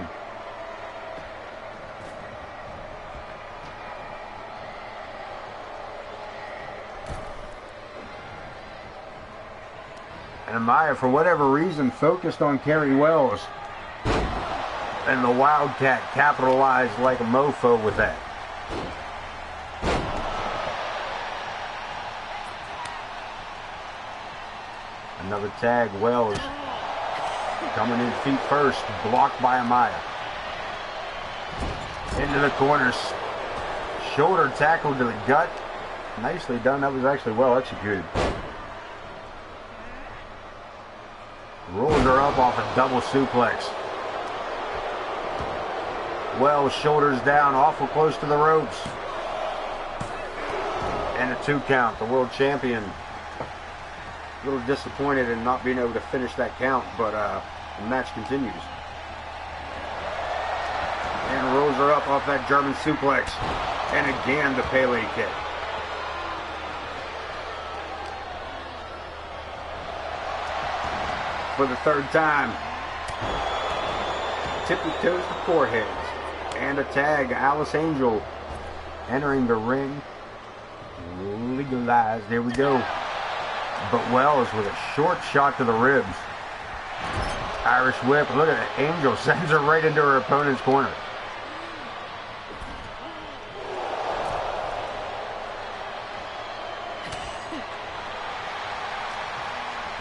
And Amaya, for whatever reason, focused on Carrie Wells. And the Wildcat capitalized like a mofo with that. Another tag, Wells. Coming in feet first, blocked by Amaya. Into the corners. Shoulder tackle to the gut. Nicely done. That was actually well executed. Rolls her up off a double suplex. Wells shoulders down, awful close to the ropes. And a 2 count. The world champion. A little disappointed in not being able to finish that count, but the match continues. And rolls her up off that German suplex. And again, the Pele kick. For the 3rd time. Tippy toes to foreheads. And a tag. Alice Angel entering the ring. Legalized. There we go. But Wells with a short shot to the ribs. Irish whip. Look at it. Angel sends her right into her opponent's corner.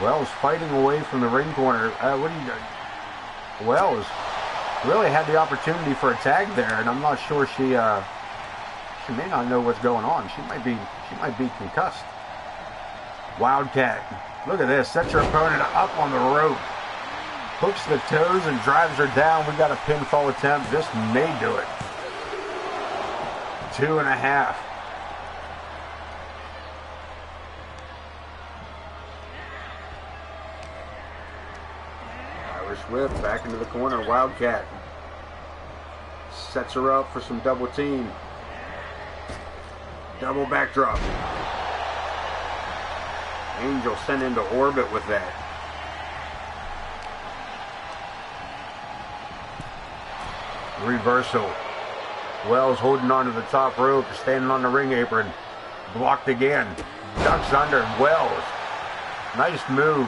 Wells fighting away from the ring corner. What are you doing? Wells really had the opportunity for a tag there, and I'm not sure she may not know what's going on. She might be concussed. Wildcat, look at this, sets her opponent up on the rope, hooks the toes and drives her down. We got a pinfall attempt. This may do it. 2.5. Irish whip back into the corner. Wildcat sets her up for some double team. Double backdrop. Angel sent into orbit with that. Reversal. Wells holding onto the top rope, standing on the ring apron. Blocked again. Ducks under. Wells. Nice move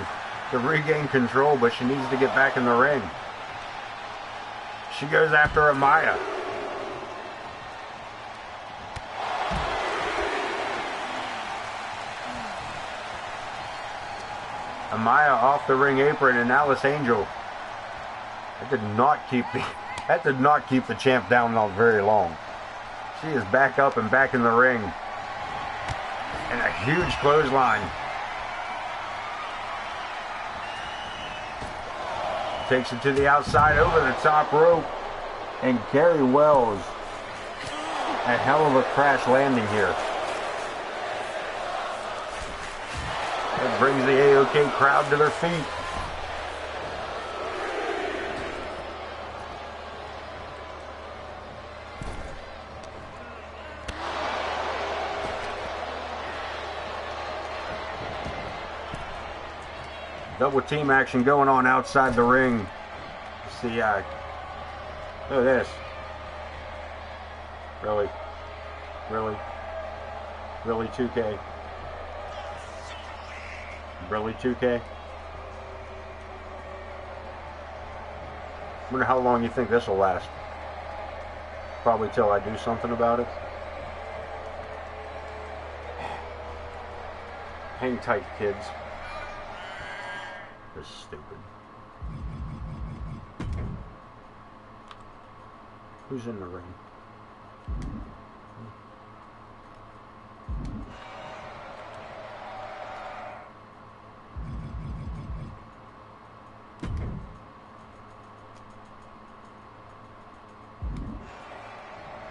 to regain control, but she needs to get back in the ring. She goes after Amaya. Amaya off the ring apron, and Alice Angel. That did not keep the champ down not very long. She is back up and back in the ring. And a huge clothesline. Takes it to the outside over the top rope. And Carrie Wells. A hell of a crash landing here. It brings the AOK crowd to their feet. Double team action going on outside the ring. See, look at this. Really? Really? Really, 2K? Really, 2K? Wonder how long you think this will last. Probably till I do something about it. Hang tight, kids. They're stupid. Who's in the ring?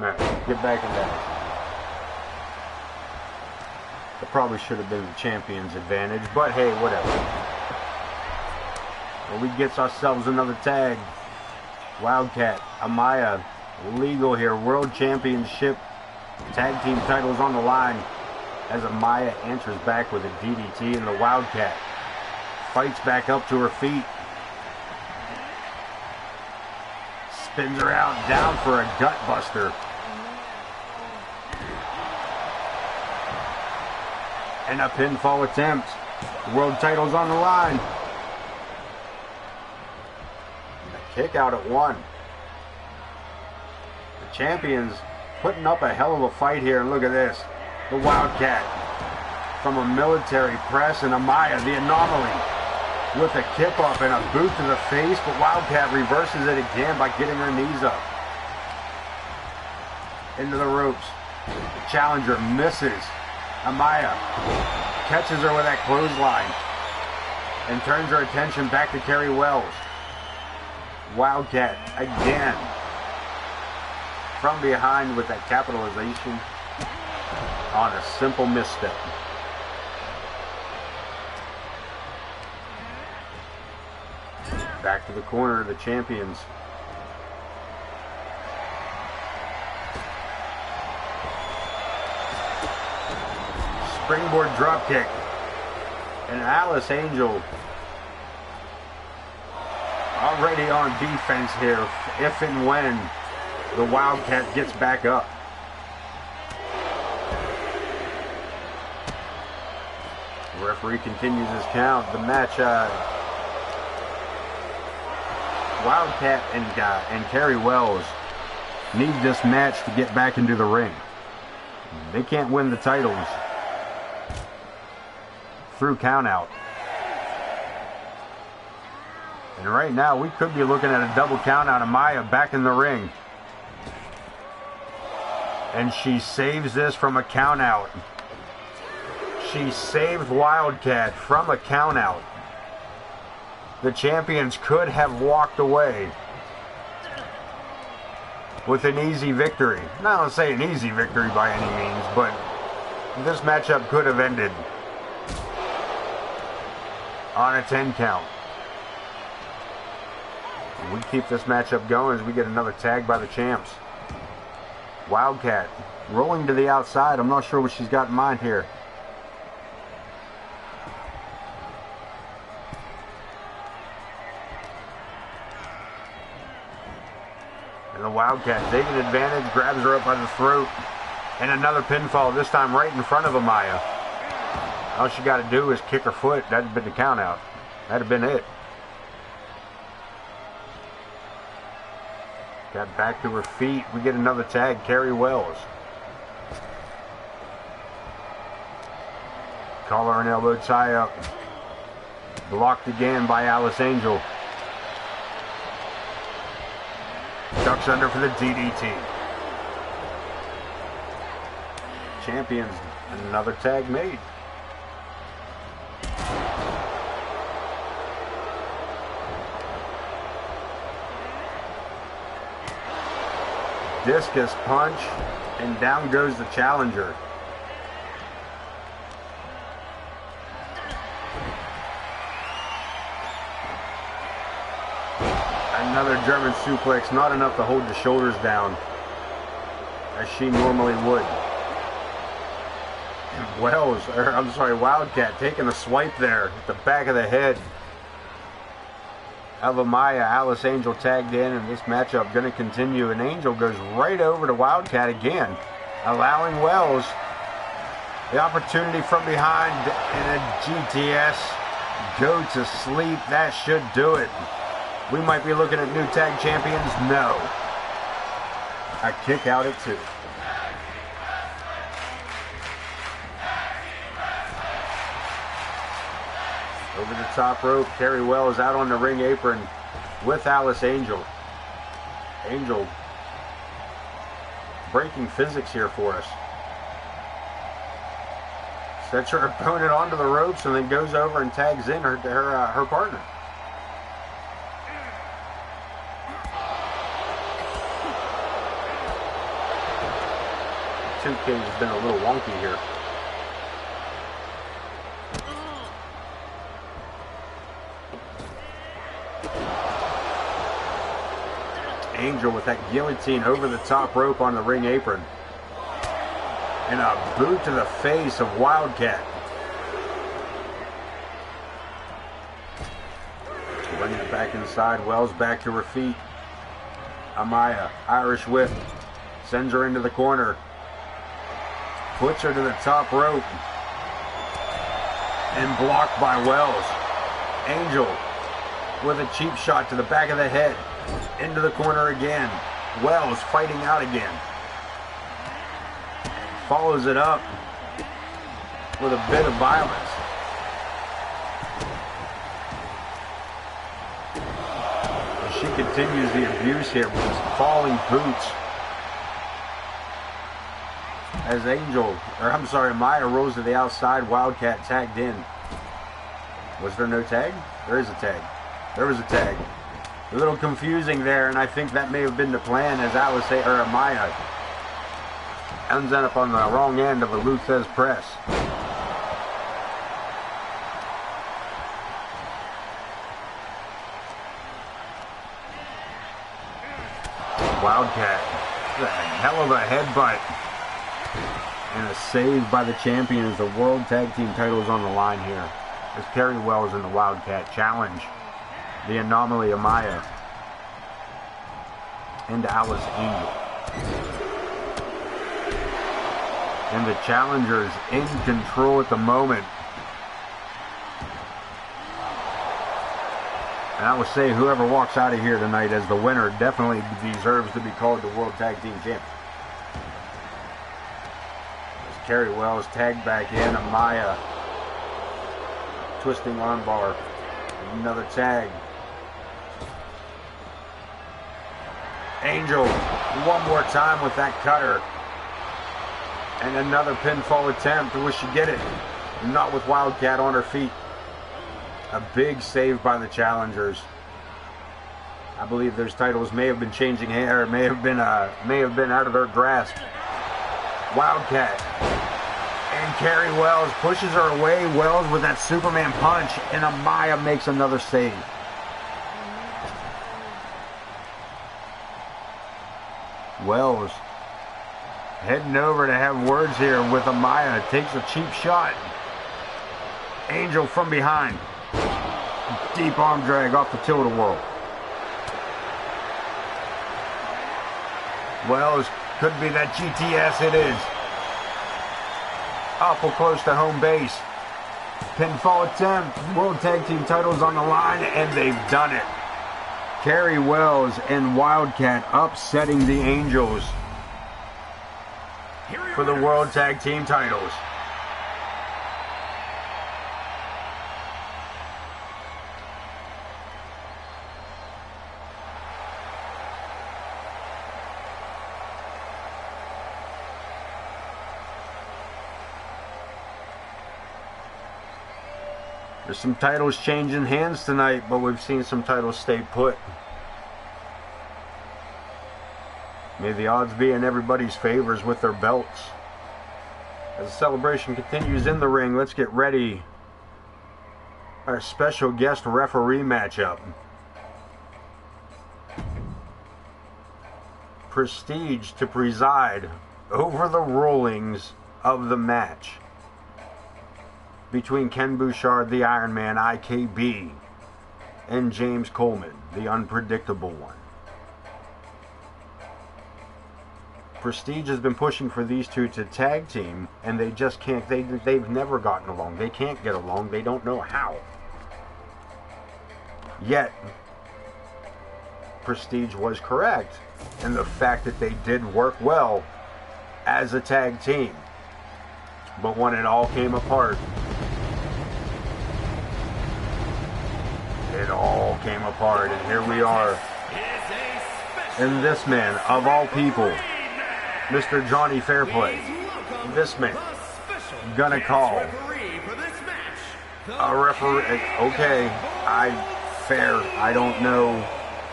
Alright, get back in that. That probably should have been the champion's advantage, but hey, whatever. Well, we gets ourselves another tag. Wildcat, Amaya, legal here. World Championship tag team titles on the line as Amaya enters back with a DDT, and the Wildcat fights back up to her feet. Spins her out, down for a gut buster. And a pinfall attempt. World titles on the line. And a kick out at 1. The champions putting up a hell of a fight here. And look at this. The Wildcat from a military press, and Amaya, the anomaly, with a kip up and a boot to the face. But Wildcat reverses it again by getting her knees up. Into the ropes. The challenger misses. Amaya catches her with that clothesline and turns her attention back to Carrie Wells. Wildcat again from behind with that capitalization on a simple misstep. Back to the corner, the champions. Springboard dropkick. And Alice Angel already on defense here if and when the Wildcat gets back up. The referee continues his count. The match, Wildcat and Carrie Wells need this match to get back into the ring. They can't win the titles through countout. And right now we could be looking at a double countout of Maya back in the ring. And she saves this from a countout. She saved Wildcat from a countout. The champions could have walked away with an easy victory. Not going to say an easy victory by any means, but this matchup could have ended on a 10 count. We keep this matchup going as we get another tag by the champs. Wildcat rolling to the outside. I'm not sure what she's got in mind here. And the Wildcat taking advantage, grabs her up by the throat. And another pinfall, this time right in front of Amaya. All she got to do is kick her foot. That'd have been the count out. That'd have been it. Got back to her feet. We get another tag. Carrie Wells. Collar and elbow tie up. Blocked again by Alice Angel. Ducks under for the DDT. Champions. Another tag made. Discus punch, and down goes the challenger. Another German suplex, not enough to hold the shoulders down as she normally would. And Wildcat taking a swipe there at the back of the head. of Amaya. Alice Angel tagged in, and this matchup going to continue. And Angel goes right over to Wildcat again, allowing Wells the opportunity from behind, and a GTS go to sleep. That should do it. We might be looking at new tag champions. No. A kick out at 2. Over the top rope, Carrie Wells out on the ring apron with Alice Angel. Angel breaking physics here for us. Sets her opponent onto the ropes and then goes over and tags in her partner. The 2K has been a little wonky here. Angel with that guillotine over the top rope on the ring apron. And a boot to the face of Wildcat. Bringing it back inside. Wells back to her feet. Amaya, Irish whip. Sends her into the corner. Puts her to the top rope. And blocked by Wells. Angel with a cheap shot to the back of the head. Into the corner again. Wells fighting out again. Follows it up with a bit of violence. And she continues the abuse here with these falling boots. As Maya rolls to the outside, Wildcat tagged in. Was there no tag? There is a tag. There was a tag. A little confusing there, and I think that may have been the plan as Maya ends up on the wrong end of a Luthez press. Wildcat, a hell of a headbutt. And a save by the champion as the World Tag Team title is on the line here. As Carrie Wells and the Wildcat challenge the Anomaly Amaya and Alice Angel. And the challengers in control at the moment. And I would say whoever walks out of here tonight as the winner definitely deserves to be called the World Tag Team Champion. As Carrie Wells tagged back in, Amaya twisting armbar. Another tag. Angel one more time with that cutter. And another pinfall attempt. Will she get it? Not with Wildcat on her feet. A big save by the challengers. I believe those titles may have been changing hair, may have been out of their grasp. Wildcat and Carrie Wells pushes her away. Wells with that Superman punch, and Amaya makes another save. Wells heading over to have words here with Amaya. Takes a cheap shot. Angel from behind. Deep arm drag off the tilt-a-whirl. Wells could be that GTS. It is. Awful close to home base. Pinfall attempt. World Tag Team titles on the line, and they've done it. Carrie Wells and Wildcat upsetting the Angels for the World Tag Team titles. There's some titles changing hands tonight, but we've seen some titles stay put. May the odds be in everybody's favors with their belts. As the celebration continues in the ring, let's get ready. Our special guest referee matchup. Prestige to preside over the rulings of the match between Ken Bouchard, the Iron Man, IKB, and James Coleman, the unpredictable one. Prestige has been pushing for these two to tag team, and they just can't. They've never gotten along. They can't get along. They don't know how. Yet, Prestige was correct in the fact that they did work well as a tag team. But when it all came apart, it all came apart, and here we are. And this man, of all people, Mr. Johnny Fairplay, this man, gonna call a referee. Okay, I don't know.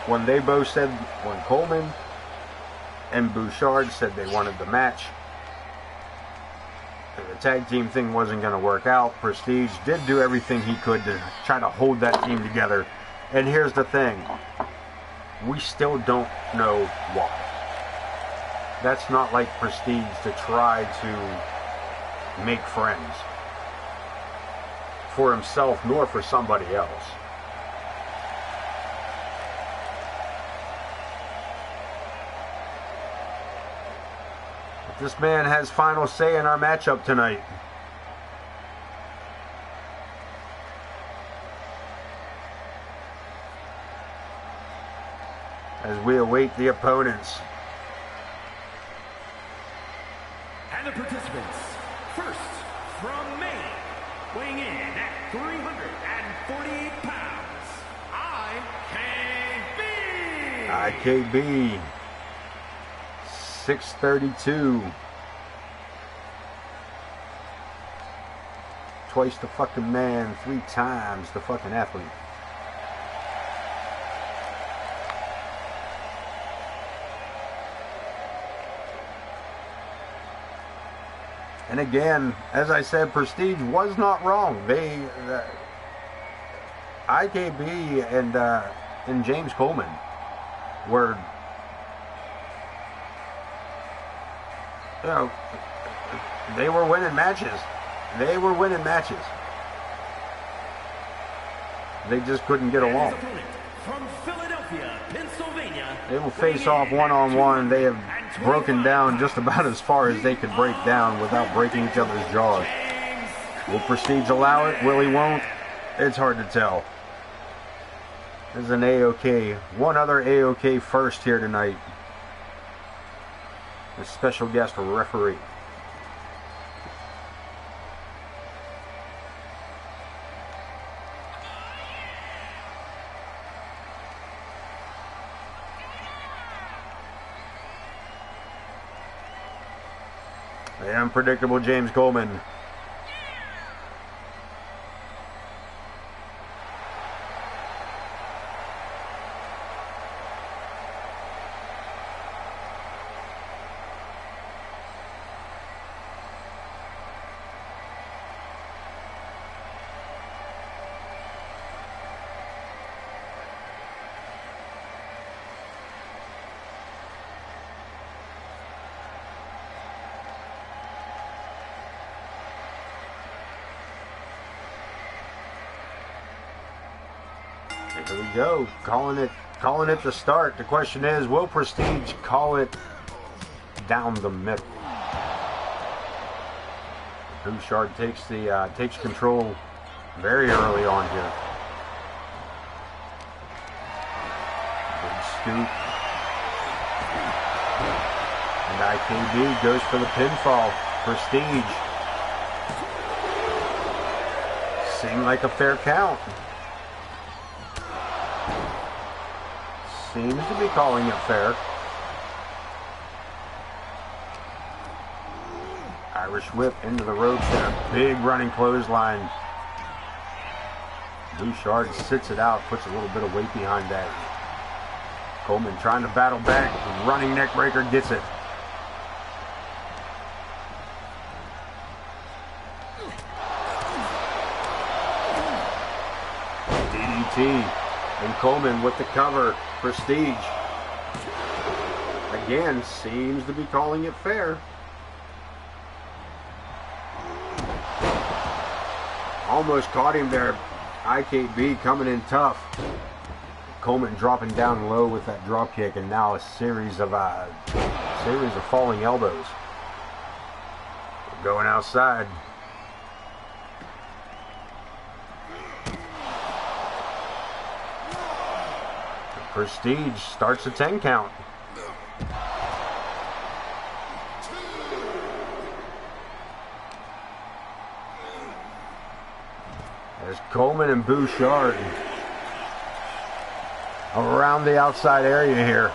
When they both said, when Coleman and Bouchard said they wanted the match, the tag team thing wasn't going to work out. Prestige did do everything he could to try to hold that team together. And here's the thing. We still don't know why. That's not like Prestige to try to make friends for himself nor for somebody else. This man has final say in our matchup tonight. As we await the opponents. And the participants. First, from Maine, weighing in at 348 pounds, IKB. 632. Twice the fucking man, 3 times the fucking athlete. And again, as I said, Prestige was not wrong. They, IKB and James Coleman were, you know, they were winning matches. They were winning matches. They just couldn't get along. From Philadelphia, Pennsylvania, they will face off one-on-one. They have broken down just about as far as they could break down without breaking each other's jaws. Will Prestige allow it? Will he won't? It's hard to tell. There's an AOK. One other AOK first here tonight. A special guest referee. The unpredictable James Coleman. Here we go, calling it the start. The question is, will Prestige call it down the middle? Bouchard takes control very early on here. Big scoop. And IKB goes for the pinfall. Prestige. Seemed like a fair count. Seems to be calling it fair. Irish whip into the ropes and a big running clothesline. Bouchard sits it out, puts a little bit of weight behind that. Coleman trying to battle back. Running neck breaker gets it. DDT. And Coleman with the cover. Prestige. Again, seems to be calling it fair. Almost caught him there. IKB coming in tough. Coleman dropping down low with that drop kick, and now a series of falling elbows. Going outside. Prestige starts a 10 count. There's Coleman and Bouchard around the outside area here.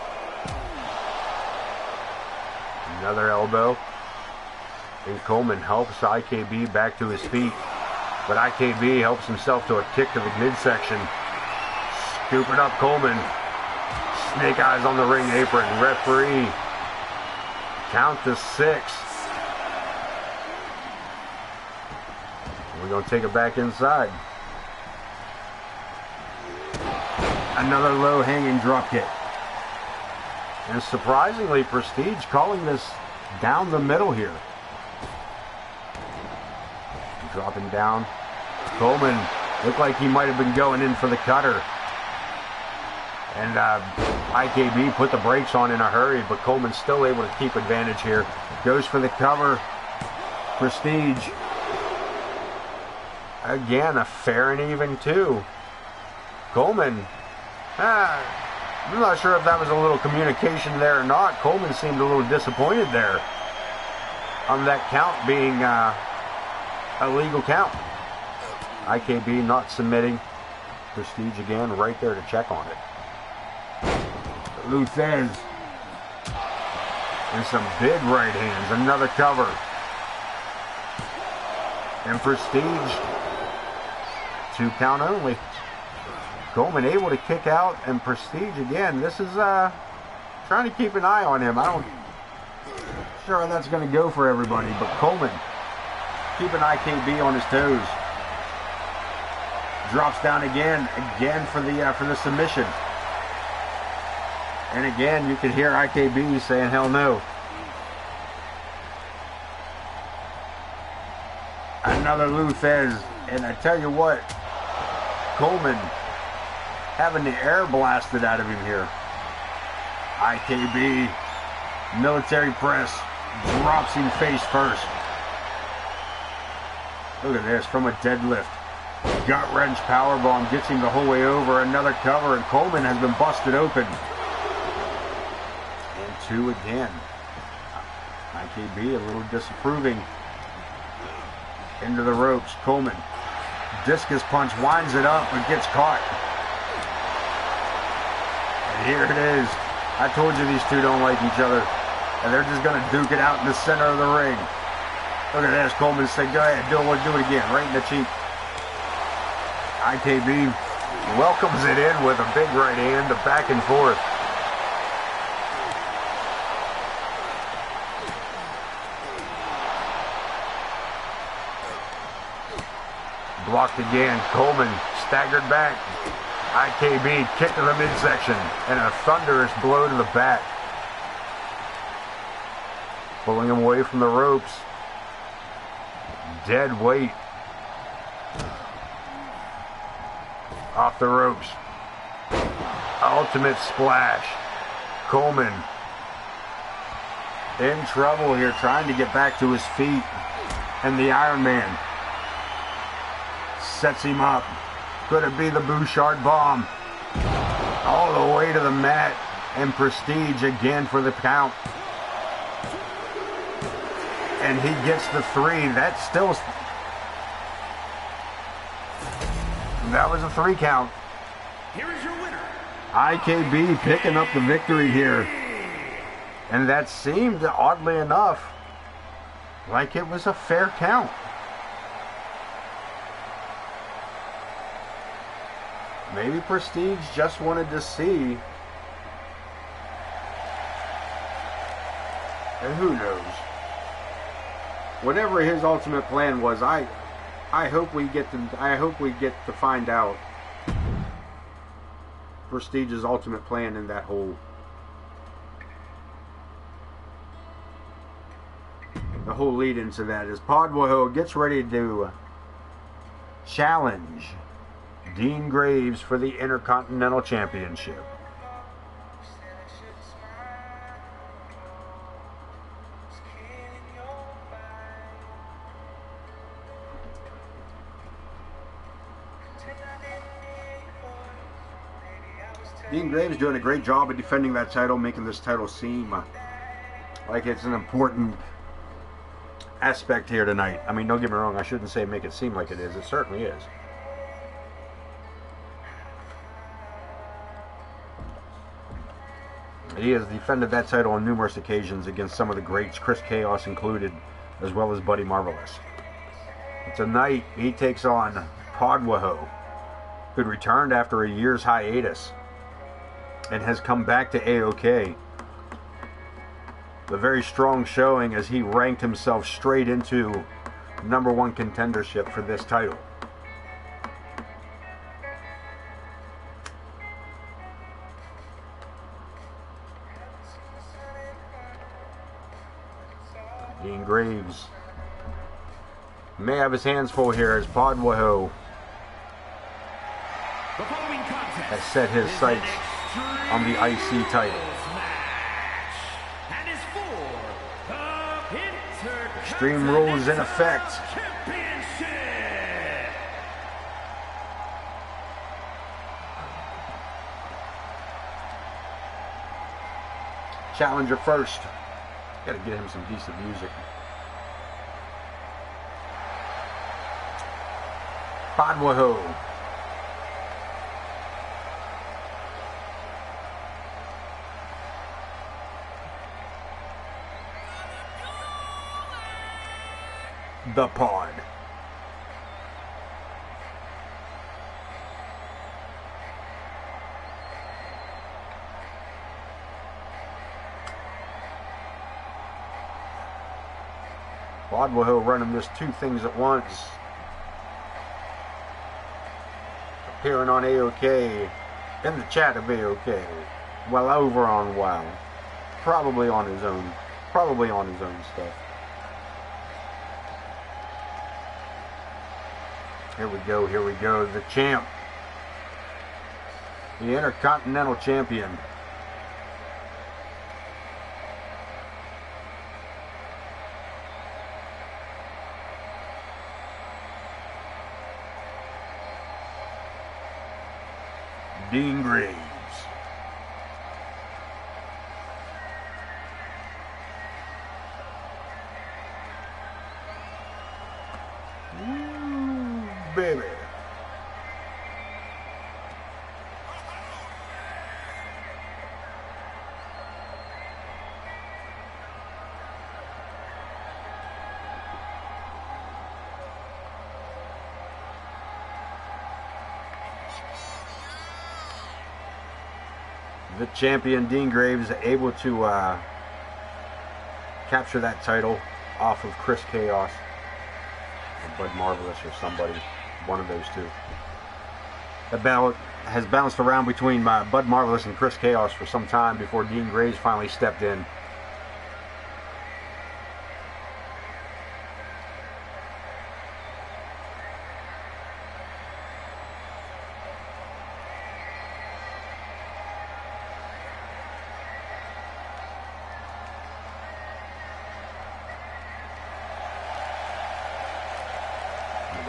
Another elbow. And Coleman helps IKB back to his feet. But IKB helps himself to a kick to the midsection. Scooping up Coleman. Snake eyes on the ring apron. Referee. Count to 6. We're going to take it back inside. Another low-hanging drop kick. And surprisingly, Prestige calling this down the middle here. Dropping down. Coleman looked like he might have been going in for the cutter. And IKB put the brakes on in a hurry, but Coleman's still able to keep advantage here. Goes for the cover. Prestige. Again, a fair and even 2. Coleman. I'm not sure if that was a little communication there or not. Coleman seemed a little disappointed there on that count being a legal count. IKB not submitting. Prestige again right there to check on it. Luthez. And some big right hands. Another cover. And Prestige. 2 count only. Coleman able to kick out, and Prestige again. This is trying to keep an eye on him. I don't sure how that's going to go for everybody, but Coleman keeping IKB on his toes. Drops down again for the submission. And again, you can hear IKB saying hell no. Another Luthez, and I tell you what, Coleman having the air blasted out of him here. IKB, military press, drops him face first. Look at this, from a deadlift. Gut wrench powerbomb gets him the whole way over. Another cover, and Coleman has been busted open. And 2 again. IKB a little disapproving. Into the ropes, Coleman. Discus punch, winds it up, but gets caught. And here it is. I told you these two don't like each other. And they're just going to duke it out in the center of the ring. Look at this. Coleman said, go ahead, do it again. Right in the cheek. IKB welcomes it in with a big right hand, the back and forth. Blocked again. Coleman staggered back. IKB kick to the midsection and a thunderous blow to the back. Pulling him away from the ropes. Dead weight. Off the ropes. Ultimate splash. Coleman in trouble here, trying to get back to his feet. And the Iron Man sets him up. Could it be the Bouchard bomb? All the way to the mat. And Prestige again for the count. And he gets the 3. That's still... That was a 3 count. Here is your winner. IKB picking up the victory here. And that seemed, oddly enough, like it was a fair count. Maybe Prestige just wanted to see. And who knows? Whatever his ultimate plan was, I hope we get to find out Prestige's ultimate plan in that whole lead into that, as Podwoho gets ready to challenge Dean Graves for the Intercontinental Championship. Dean Graves doing a great job of defending that title, making this title seem like it's an important aspect here tonight. I mean, don't get me wrong, I shouldn't say make it seem like it is. It certainly is. He has defended that title on numerous occasions against some of the greats, Chris Chaos included, as well as Buddy Marvelous. Tonight, he takes on Podwaho, who returned after a year's hiatus and has come back to AOK. A very strong showing as he ranked himself straight into #1 contendership for this title. Dean Graves may have his hands full here as Podwaho has set his sights on the IC title. Extreme Rules in effect. Challenger first. Gotta get him some decent music. Podwaho. The Pod. Podwaho running this two things at once. Appearing on AOK, in the chat of AOK, well over on WoW. Probably on his own stuff. Here we go, the champ. The Intercontinental Champion. Dean Graves. Ooh, baby. The champion Dean Graves able to capture that title off of Chris Chaos or Bud Marvelous or somebody, one of those two. The belt has bounced around between Bud Marvelous and Chris Chaos for some time before Dean Graves finally stepped in.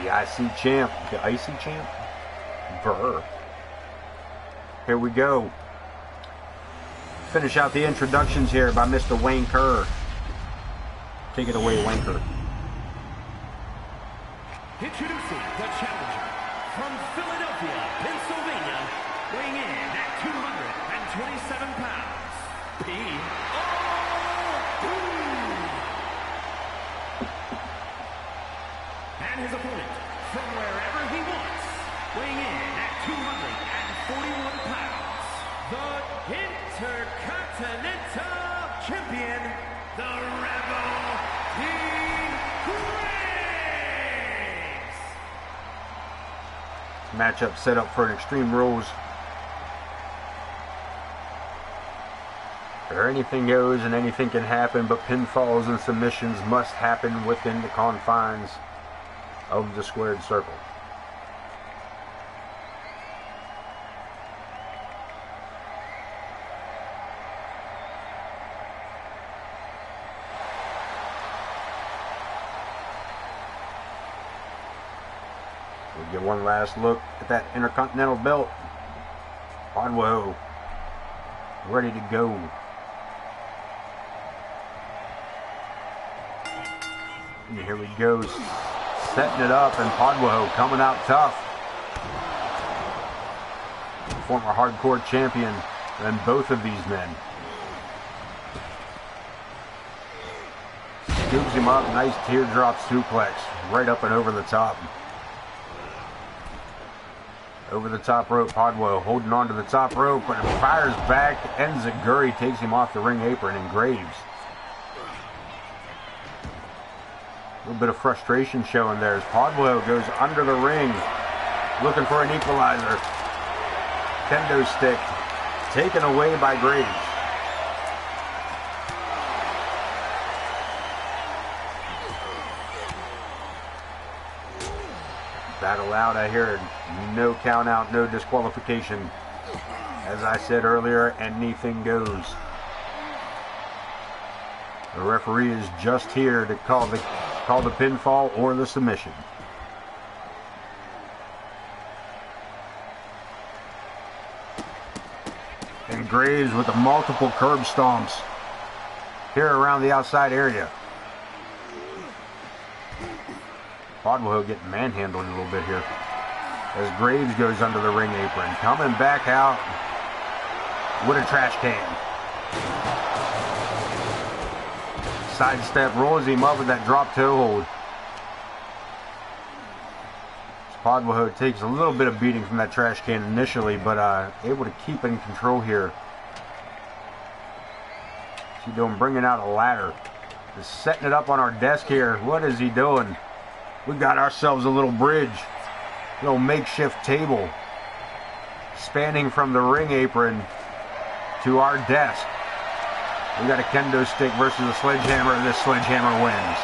The IC champ. The IC champ? Brr. Here we go. Finish out the introductions here by Mr. Wayne Kerr. Take it away, Wayne Kerr. Introducing the challenger from Philadelphia, Pennsylvania, weighing in at 227 pounds, AOK. And his opponent, from wherever he wants, weighing in at 241 pounds, the Intercontinental Champion, the Rebel, Dean Graves. Matchup set up for an Extreme Rules. Where anything goes and anything can happen, but pinfalls and submissions must happen within the confines of the squared circle. Get one last look at that Intercontinental belt. Podwell ready to go. And here he goes, setting it up, and Podwell coming out tough. Former hardcore champion than both of these men. Scoops him up, nice teardrop suplex, right up and over the top. Over the top rope, Podwell holding on to the top rope, but it fires back. Enziguri takes him off the ring apron, and Graves. A little bit of frustration showing there as Podwell goes under the ring, looking for an equalizer. Kendo stick taken away by Graves. Battle out, I hear no count out, no disqualification. As I said earlier, anything goes. The referee is just here to call the pinfall or the submission. And Graves with the multiple curb stomps here around the outside area. Podwell getting manhandled a little bit here as Graves goes under the ring apron. Coming back out with a trash can. Sidestep, rolls him up with that drop toe hold. Podwell takes a little bit of beating from that trash can initially, but able to keep in control here. What's he doing? Bringing out a ladder. Just setting it up on our desk here. What is he doing? We got ourselves a little bridge. Little makeshift table. Spanning from the ring apron to our desk. We got a kendo stick versus a sledgehammer, and this sledgehammer wins.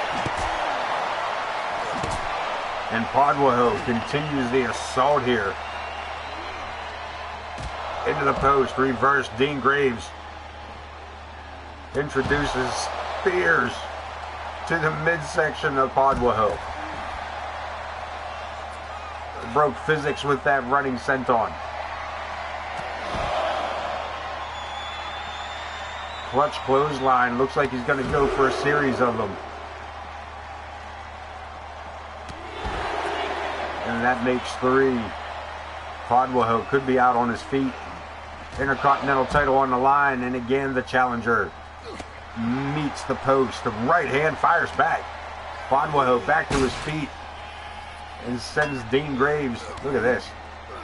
And Podwell continues the assault here. Into the post, reverse. Dean Graves introduces spears to the midsection of Podwell. Broke physics with that running senton. Clutch clothesline. Looks like he's going to go for a series of them. And that makes 3. Podwell could be out on his feet. Intercontinental title on the line, and again the challenger meets the post. The right hand fires back. Podwell back to his feet and sends Dean Graves, look at this,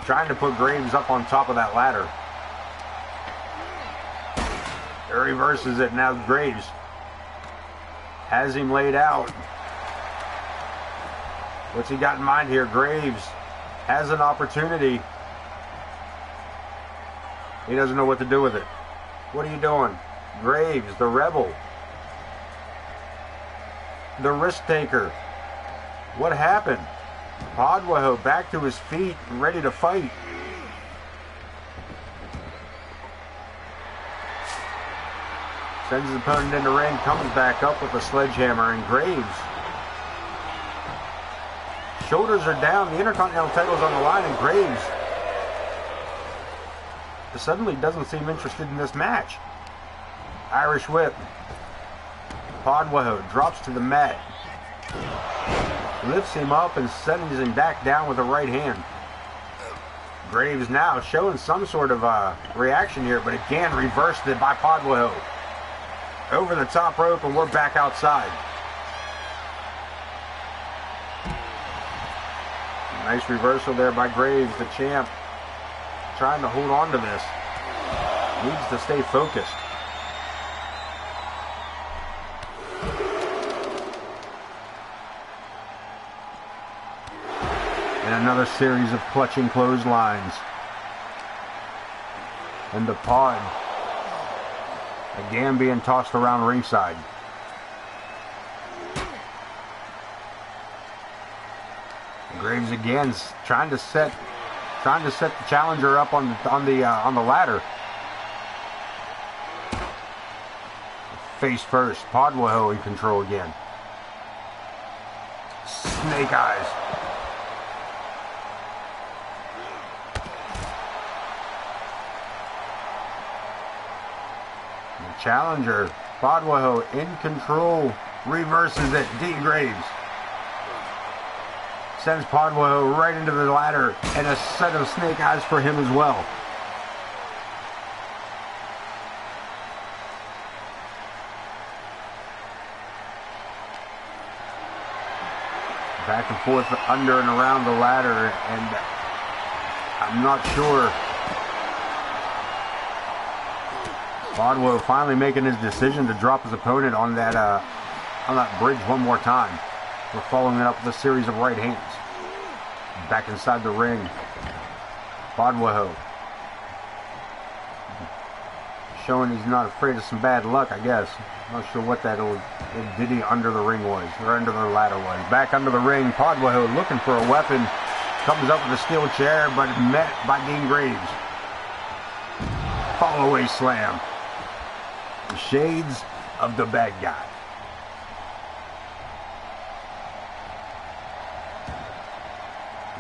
trying to put Graves up on top of that ladder. He reverses it. Now Graves has him laid out. What's he got in mind here? Graves has an opportunity. He doesn't know what to do with it. What are you doing? Graves, the rebel. The risk taker. What happened? Podwell back to his feet and ready to fight. Sends his opponent in the ring, comes back up with a sledgehammer, and Graves. Shoulders are down, the Intercontinental title's on the line, and Graves suddenly doesn't seem interested in this match. Irish whip. Podwell drops to the mat. Lifts him up and sends him back down with a right hand. Graves now showing some sort of reaction here, but again reversed it by Podwell. Over the top rope, and we're back outside. Nice reversal there by Graves, the champ. Trying to hold on to this. Needs to stay focused. And another series of clutching clotheslines. And the Pod again being tossed around ringside. Graves again trying to set the challenger up on the ladder. Face first, Podwell in control again. Snake eyes. The challenger, Podwaho, in control, reverses it. Dean Graves sends Podwaho right into the ladder, and a set of snake eyes for him as well. Back and forth under and around the ladder, and I'm not sure. Podwaho finally making his decision to drop his opponent on that bridge one more time. We're following it up with a series of right hands. Back inside the ring. Podwaho showing he's not afraid of some bad luck, I guess. Not sure what that old ditty under the ring was, or under the ladder was. Back under the ring, Podwaho looking for a weapon. Comes up with a steel chair, but met by Dean Graves. Fall away slam. The shades of the bad guy.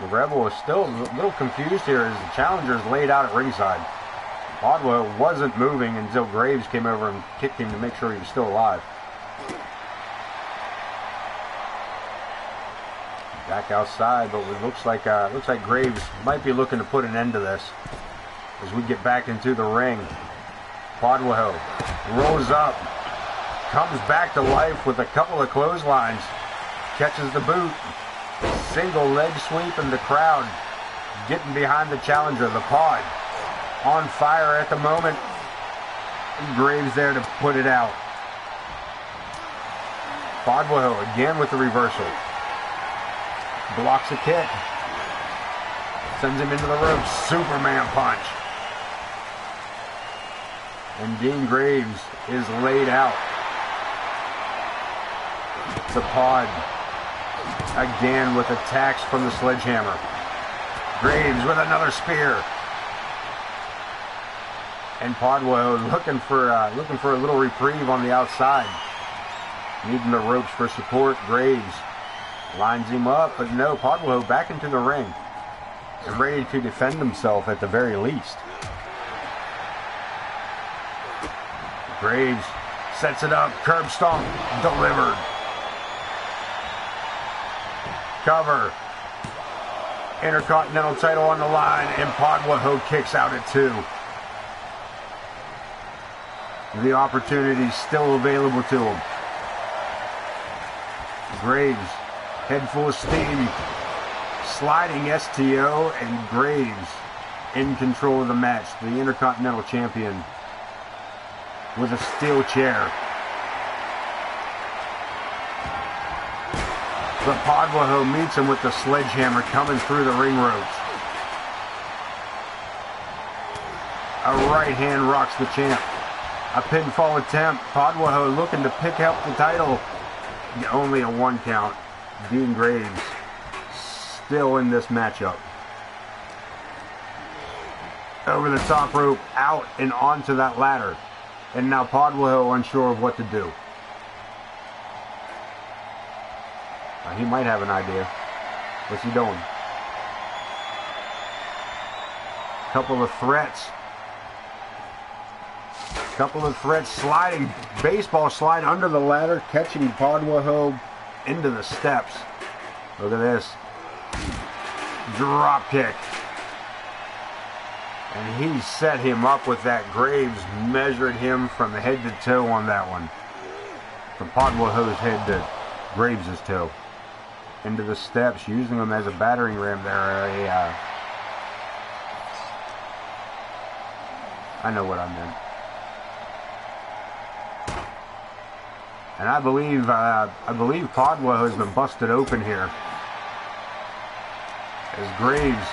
The Rebel is still a little confused here as the challenger is laid out at ringside. Podwaho wasn't moving until Graves came over and kicked him to make sure he was still alive. Back outside, but it looks like Graves might be looking to put an end to this as we get back into the ring. Podwaho rolls up, comes back to life with a couple of clotheslines, catches the boot, single leg sweep, and the crowd getting behind the challenger. The Pod on fire at the moment. Graves there to put it out. Podwaho again with the reversal. Blocks a kick. Sends him into the ropes. Superman punch. And Dean Graves is laid out. The Pod again with attacks from the sledgehammer. Graves with another spear. And Podwaho looking for a little reprieve on the outside. Needing the ropes for support. Graves lines him up, but no, Podwaho back into the ring and ready to defend himself at the very least. Graves sets it up, curb stomp, delivered. Cover. Intercontinental title on the line, and Podwaho kicks out at 2. The opportunity still available to him. Graves, head full of steam, sliding STO, and Graves in control of the match. The Intercontinental Champion with a steel chair. But Podwaho meets him with the sledgehammer coming through the ring ropes. A right hand rocks the champ. A pinfall attempt. Podwaho looking to pick up the title. Only a 1 count. Dean Graves still in this matchup. Over the top rope, out and onto that ladder. And now Podwaho unsure of what to do. He might have an idea. What's he doing? Couple of threats. Sliding. Baseball slide under the ladder, catching Podwaho into the steps. Look at this. Drop kick. And he set him up with that. Graves measured him from head to toe on that one. From Podwaho's head to Graves' toe. Into the steps, using them as a battering ram there. I know what I meant. And I believe Podwaho has been busted open here. As Graves,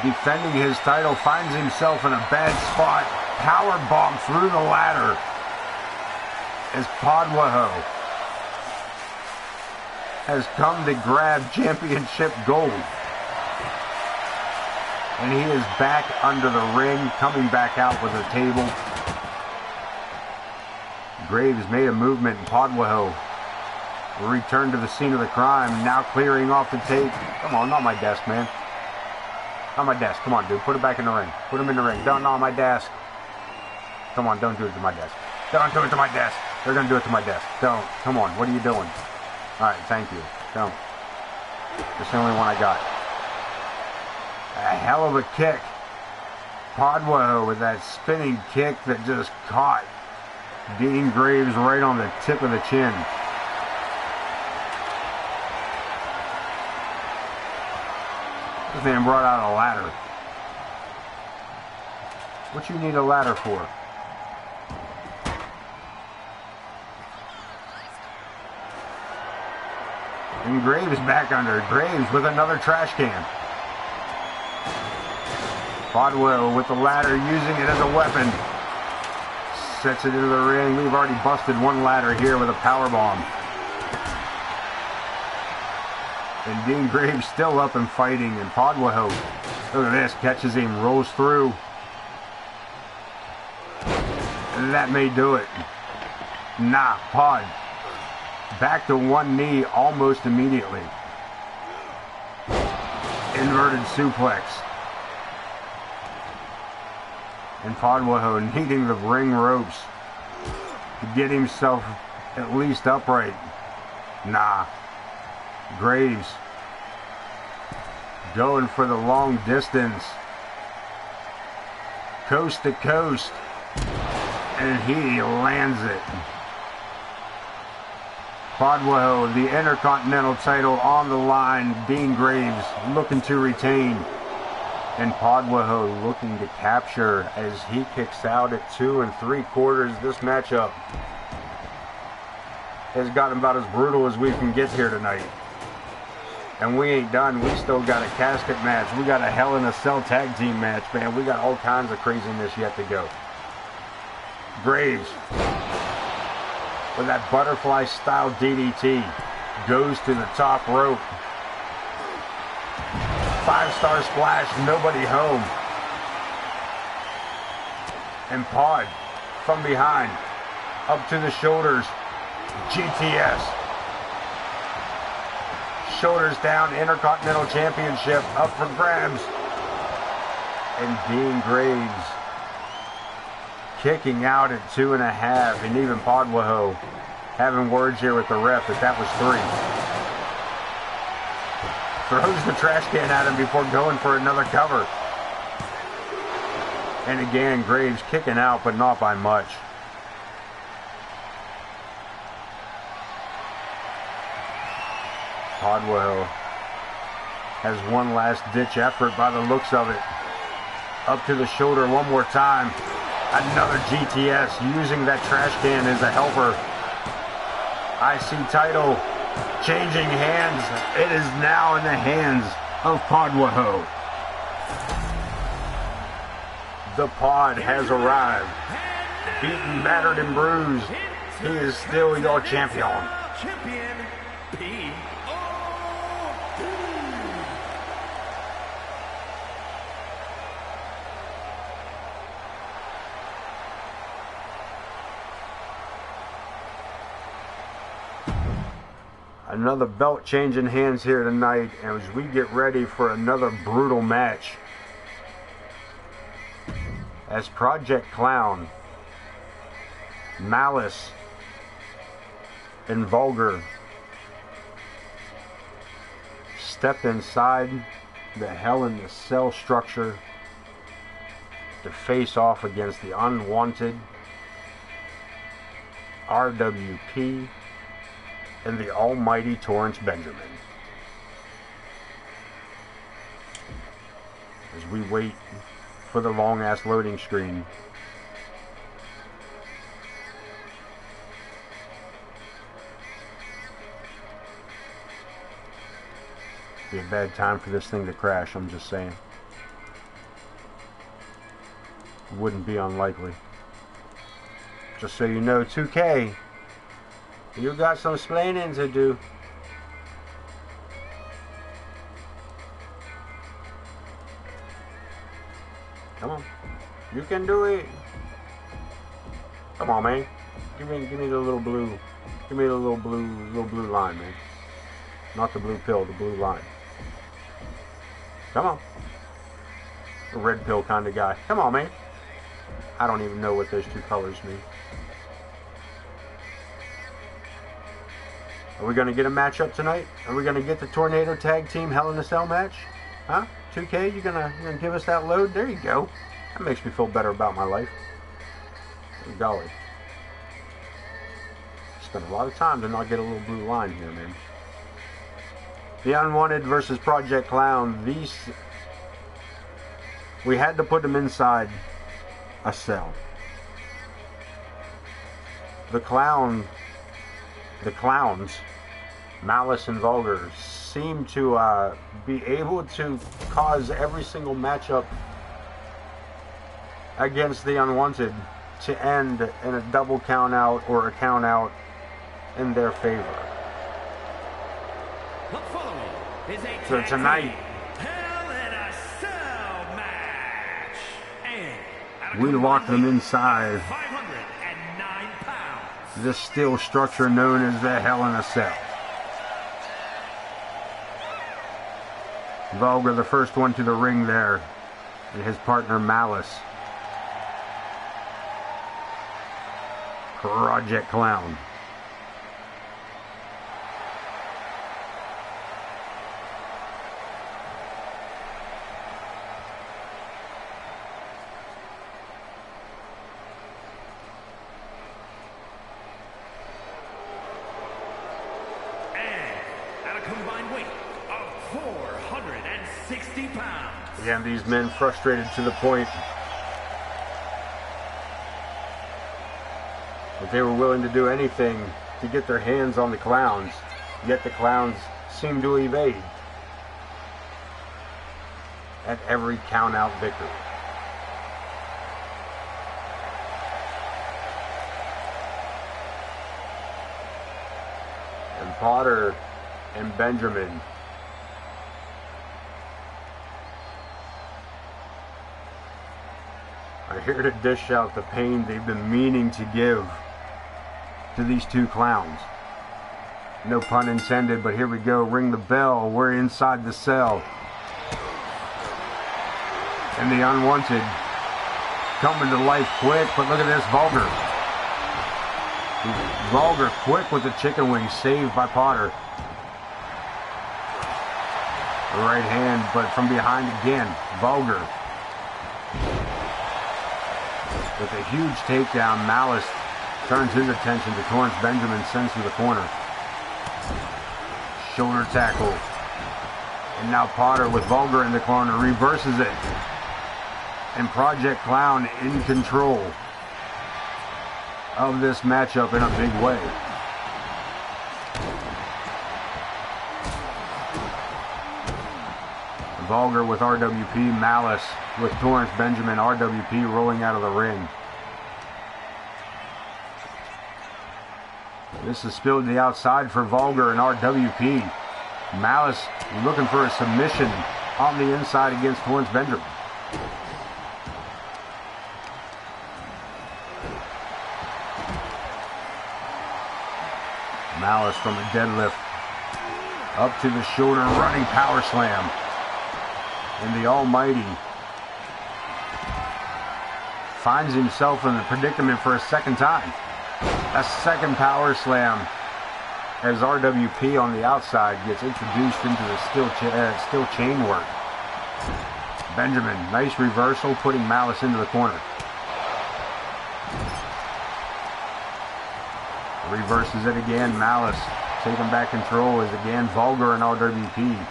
defending his title, finds himself in a bad spot. Power bomb through the ladder. As Podwaho has come to grab championship gold. And he is back under the ring, coming back out with a table. Graves made a movement, and Podwaho returned to the scene of the crime, now clearing off the tape. Come on, not my desk, man. Not my desk. Come on, dude. Put it back in the ring. Put him in the ring. Don't gnaw my desk. Come on, don't do it to my desk. Don't do it to my desk. They're going to do it to my desk. Don't. Come on, what are you doing? Alright, thank you. Don't. That's the only one I got. A hell of a kick. Podwell with that spinning kick that just caught Dean Graves right on the tip of the chin. This man brought out a ladder. What you need a ladder for? And Graves back under. Graves with another trash can. Podwell with the ladder, using it as a weapon. Sets it into the ring. We've already busted one ladder here with a powerbomb. And Dean Graves still up and fighting. And Podwell, look at this, catches him, rolls through. And that may do it. Nah, Pod. Back to one knee almost immediately. Inverted suplex. And Podwell needing the ring ropes to get himself at least upright. Nah. Graves going for the long distance. Coast to coast. And he lands it. Podwell, the Intercontinental title on the line. Dean Graves looking to retain. And Podwell looking to capture as he kicks out at 2 3/4. This matchup has gotten about as brutal as we can get here tonight. And we ain't done. We still got a casket match. We got a Hell in a Cell tag team match, man. We got all kinds of craziness yet to go. Graves with that butterfly style DDT goes to the top rope. 5-star splash, nobody home. And Pod from behind, up to the shoulders, GTS. Shoulders down, Intercontinental Championship up for grabs. And Dean Graves kicking out at 2.5, and even Podwell having words here with the ref that was 3. Throws the trash can at him before going for another cover. And again, Graves kicking out, but not by much. Podwell has one last ditch effort by the looks of it. Up to the shoulder one more time. Another GTS using that trash can as a helper. IC title changing hands. It is now in the hands of Podwell. The Pod has arrived. Beaten, battered, and bruised. He is still your champion. Another belt changing hands here tonight as we get ready for another brutal match. As Project Clown, Malice, and Vulgar step inside the Hell in a Cell structure to face off against the Unwanted, RWP, and the almighty Torrance Benjamin. As we wait for the long-ass loading screen. Be a bad time for this thing to crash, I'm just saying. Wouldn't be unlikely. Just so you know, 2K, you got some splaining to do. Come on. You can do it. Come on, man. Give me the little blue. Give me the little blue line, man. Not the blue pill, the blue line. Come on. The red pill kind of guy. Come on, man. I don't even know what those two colors mean. Are we going to get a matchup tonight? Are we going to get the Tornado Tag Team Hell in a Cell match? Huh? 2K, you gonna give us that load? There you go. That makes me feel better about my life. Golly. Spent a lot of time to not get a little blue line here, man. The Unwanted versus Project Clown. These... We had to put them inside a cell. The clowns, Malice and Vulgar, seem to be able to cause every single matchup against the Unwanted to end in a double count out or a count out in their favor. So tonight, Hell in a Cell match. And we lock them inside 509 pounds. this steel structure known as the Hell in a Cell. Vulgar, the first one to the ring there, and his partner Malice. Project Clown. Again, these men frustrated to the point that they were willing to do anything to get their hands on the clowns, yet the clowns seem to evade at every count-out victory. And Potter and Benjamin are here to dish out the pain they've been meaning to give to these two clowns. No pun intended, but here we go. Ring the bell. We're inside the cell. And the Unwanted coming to life quick, but look at this, Vulgar. Vulgar quick with the chicken wing, saved by Potter. The right hand, but from behind again, Vulgar. With a huge takedown, Malice turns his attention to Torrance Benjamin, sends to the corner. Shoulder tackle. And now Potter with Vulgar in the corner reverses it. And Project Clown in control of this matchup in a big way. Vulgar with RWP, Malice with Torrance Benjamin, RWP rolling out of the ring. This is spilled to the outside for Vulgar and RWP. Malice looking for a submission on the inside against Torrance Benjamin. Malice from a deadlift up to the shoulder, running power slam. And the Almighty finds himself in the predicament for a second time. A second power slam as RWP on the outside gets introduced into the steel chain work. Benjamin, nice reversal, putting Malice into the corner. Reverses it again, Malice taking back control as again Vulgar and RWP.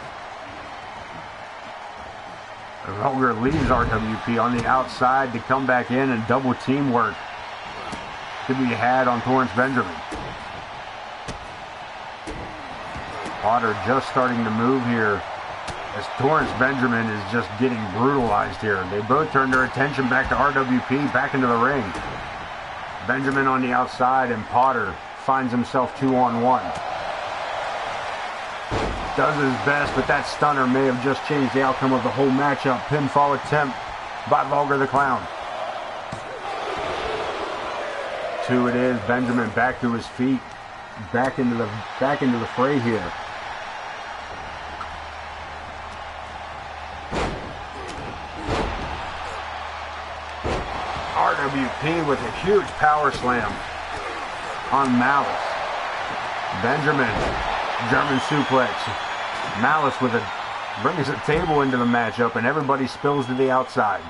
Vulgar leaves RWP on the outside to come back in and double teamwork to be had on Torrance Benjamin. Potter just starting to move here as Torrance Benjamin is just getting brutalized here. They both turn their attention back to RWP, back into the ring. Benjamin on the outside and Potter finds himself 2-on-1. Does his best, but that stunner may have just changed the outcome of the whole matchup. Pinfall attempt by Vulgar the Clown. 2 it is. Benjamin back to his feet, back into the fray here. RWP with a huge power slam on Malice. Benjamin, German suplex. Malice brings a table into the matchup, and everybody spills to the outside.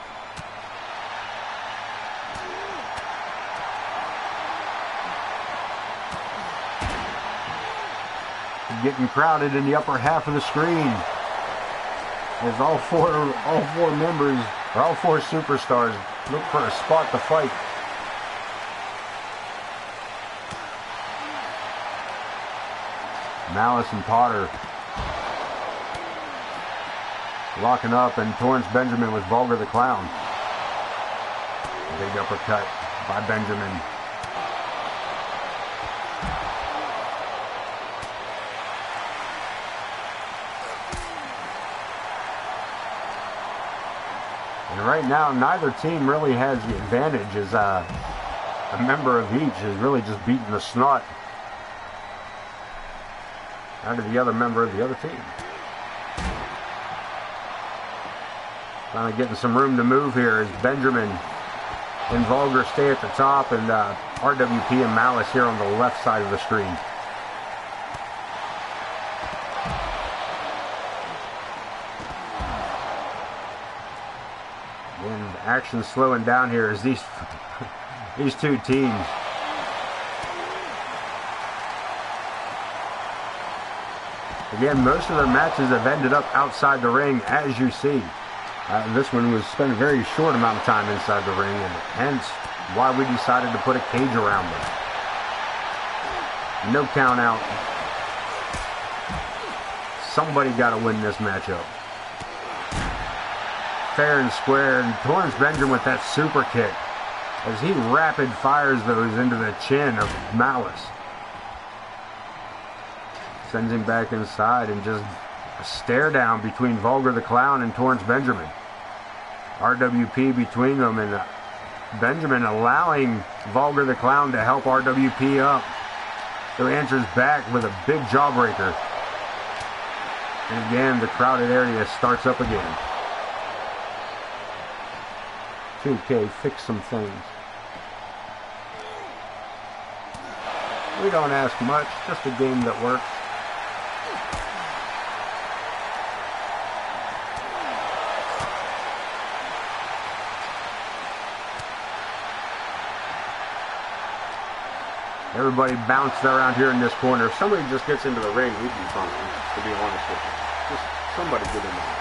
Getting crowded in the upper half of the screen as all four members, or all four superstars, look for a spot to fight. Malice and Potter locking up, and Torrance Benjamin with Vulgar the Clown. Big uppercut by Benjamin. And right now, neither team really has the advantage, as a member of each is really just beating the snot out of the other member of the other team. Finally getting some room to move here as Benjamin and Vulgar stay at the top, and RWP and Malice here on the left side of the screen. And action slowing down here as these two teams again, most of their matches have ended up outside the ring, as you see. This one was spent a very short amount of time inside the ring, and hence why we decided to put a cage around it. No count out. Somebody got to win this matchup. Fair and square, and Torrance Benjamin with that super kick as he rapid fires those into the chin of Malice. Sends him back inside, and just a stare down between Vulgar the Clown and Torrance Benjamin. RWP between them, and Benjamin allowing Vulgar the Clown to help RWP up. So he answers back with a big jawbreaker. And again, the crowded area starts up again. 2K, fix some things. We don't ask much, just a game that works. Everybody bounced around here in this corner. If somebody just gets into the ring, we'd be fine, to be honest with you. Just somebody get in there.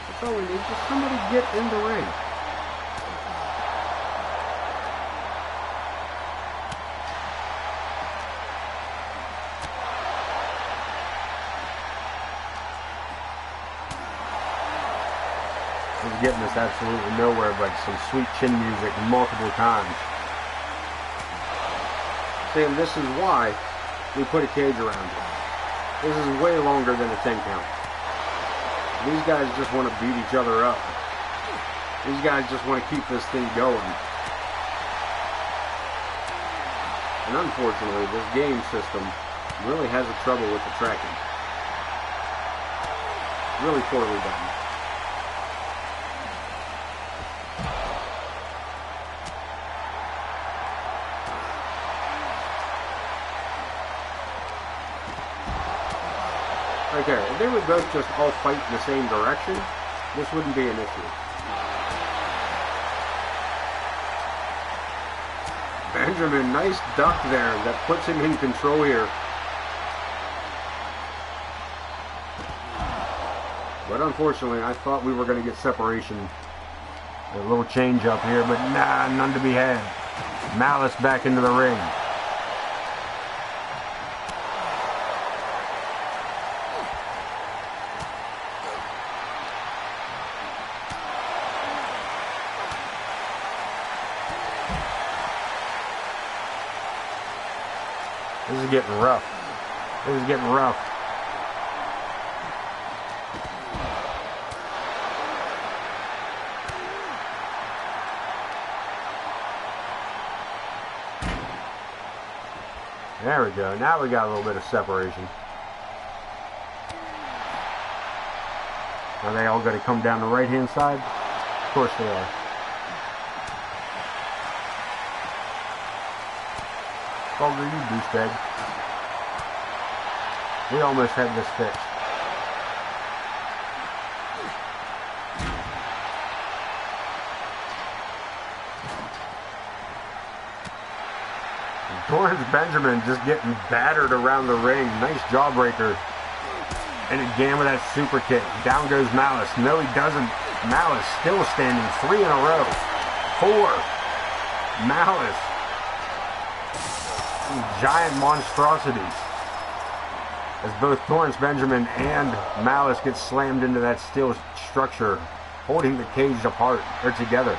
That's all we need. Just somebody get in the ring. We're getting this absolutely nowhere but some sweet chin music multiple times. See, and this is why we put a cage around it. This is way longer than a 10 count. These guys just want to beat each other up. These guys just want to keep this thing going. And unfortunately, this game system really has a trouble with the tracking. Really poorly done. Okay, if they would both just all fight in the same direction, this wouldn't be an issue. Benjamin, nice duck there that puts him in control here. But unfortunately, I thought we were going to get separation. A little change up here, but nah, none to be had. Malice back into the ring. This is getting rough. This is getting rough. There we go. Now we got a little bit of separation. Are they all going to come down the right-hand side? Of course they are. Vulgar, you douchebag. We almost had this fixed. Torrance Benjamin just getting battered around the ring. Nice jawbreaker. And again with that super kick. Down goes Malice. No, he doesn't. Malice still standing. 3 in a row. 4. Malice. These giant monstrosities. As both Torrance Benjamin and Malice get slammed into that steel structure, holding the cage apart or together.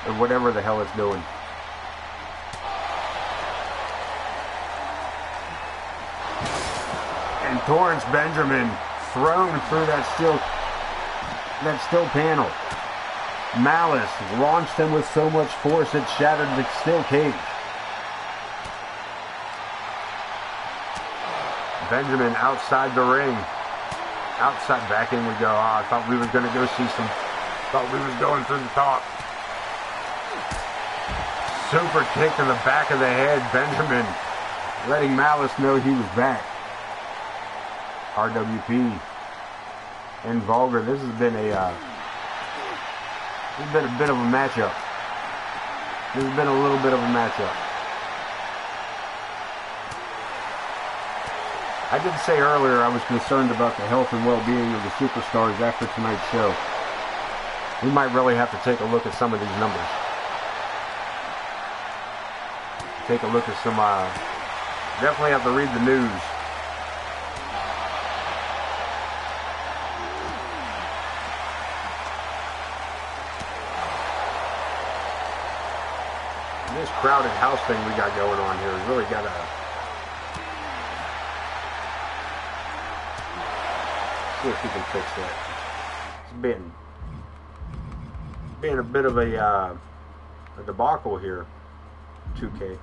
Or whatever the hell it's doing. And Torrance Benjamin thrown through that steel panel. Malice launched him with so much force it shattered the steel cage. Benjamin outside the ring. Outside, back in we go. I thought we were going to go see some. Thought we was going through the top. Super kick to the back of the head. Benjamin letting Malice know he was back. RWP and Vulgar. This has been a bit of a matchup. This has been a little bit of a matchup. I did say earlier I was concerned about the health and well-being of the superstars after tonight's show. We might really have to take a look at some of these numbers. Take a look at some, definitely have to read the news. This crowded house thing we got going on here has really got to see if we can fix that. It's being a bit of a debacle here, 2K.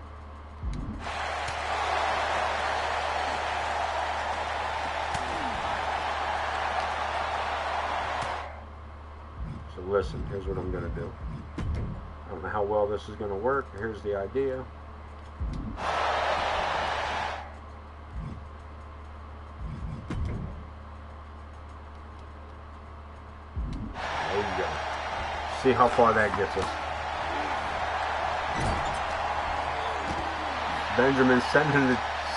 So listen, here's what I'm going to do. I don't know how well this is going to work. Here's the idea. There you go. See how far that gets us. Benjamin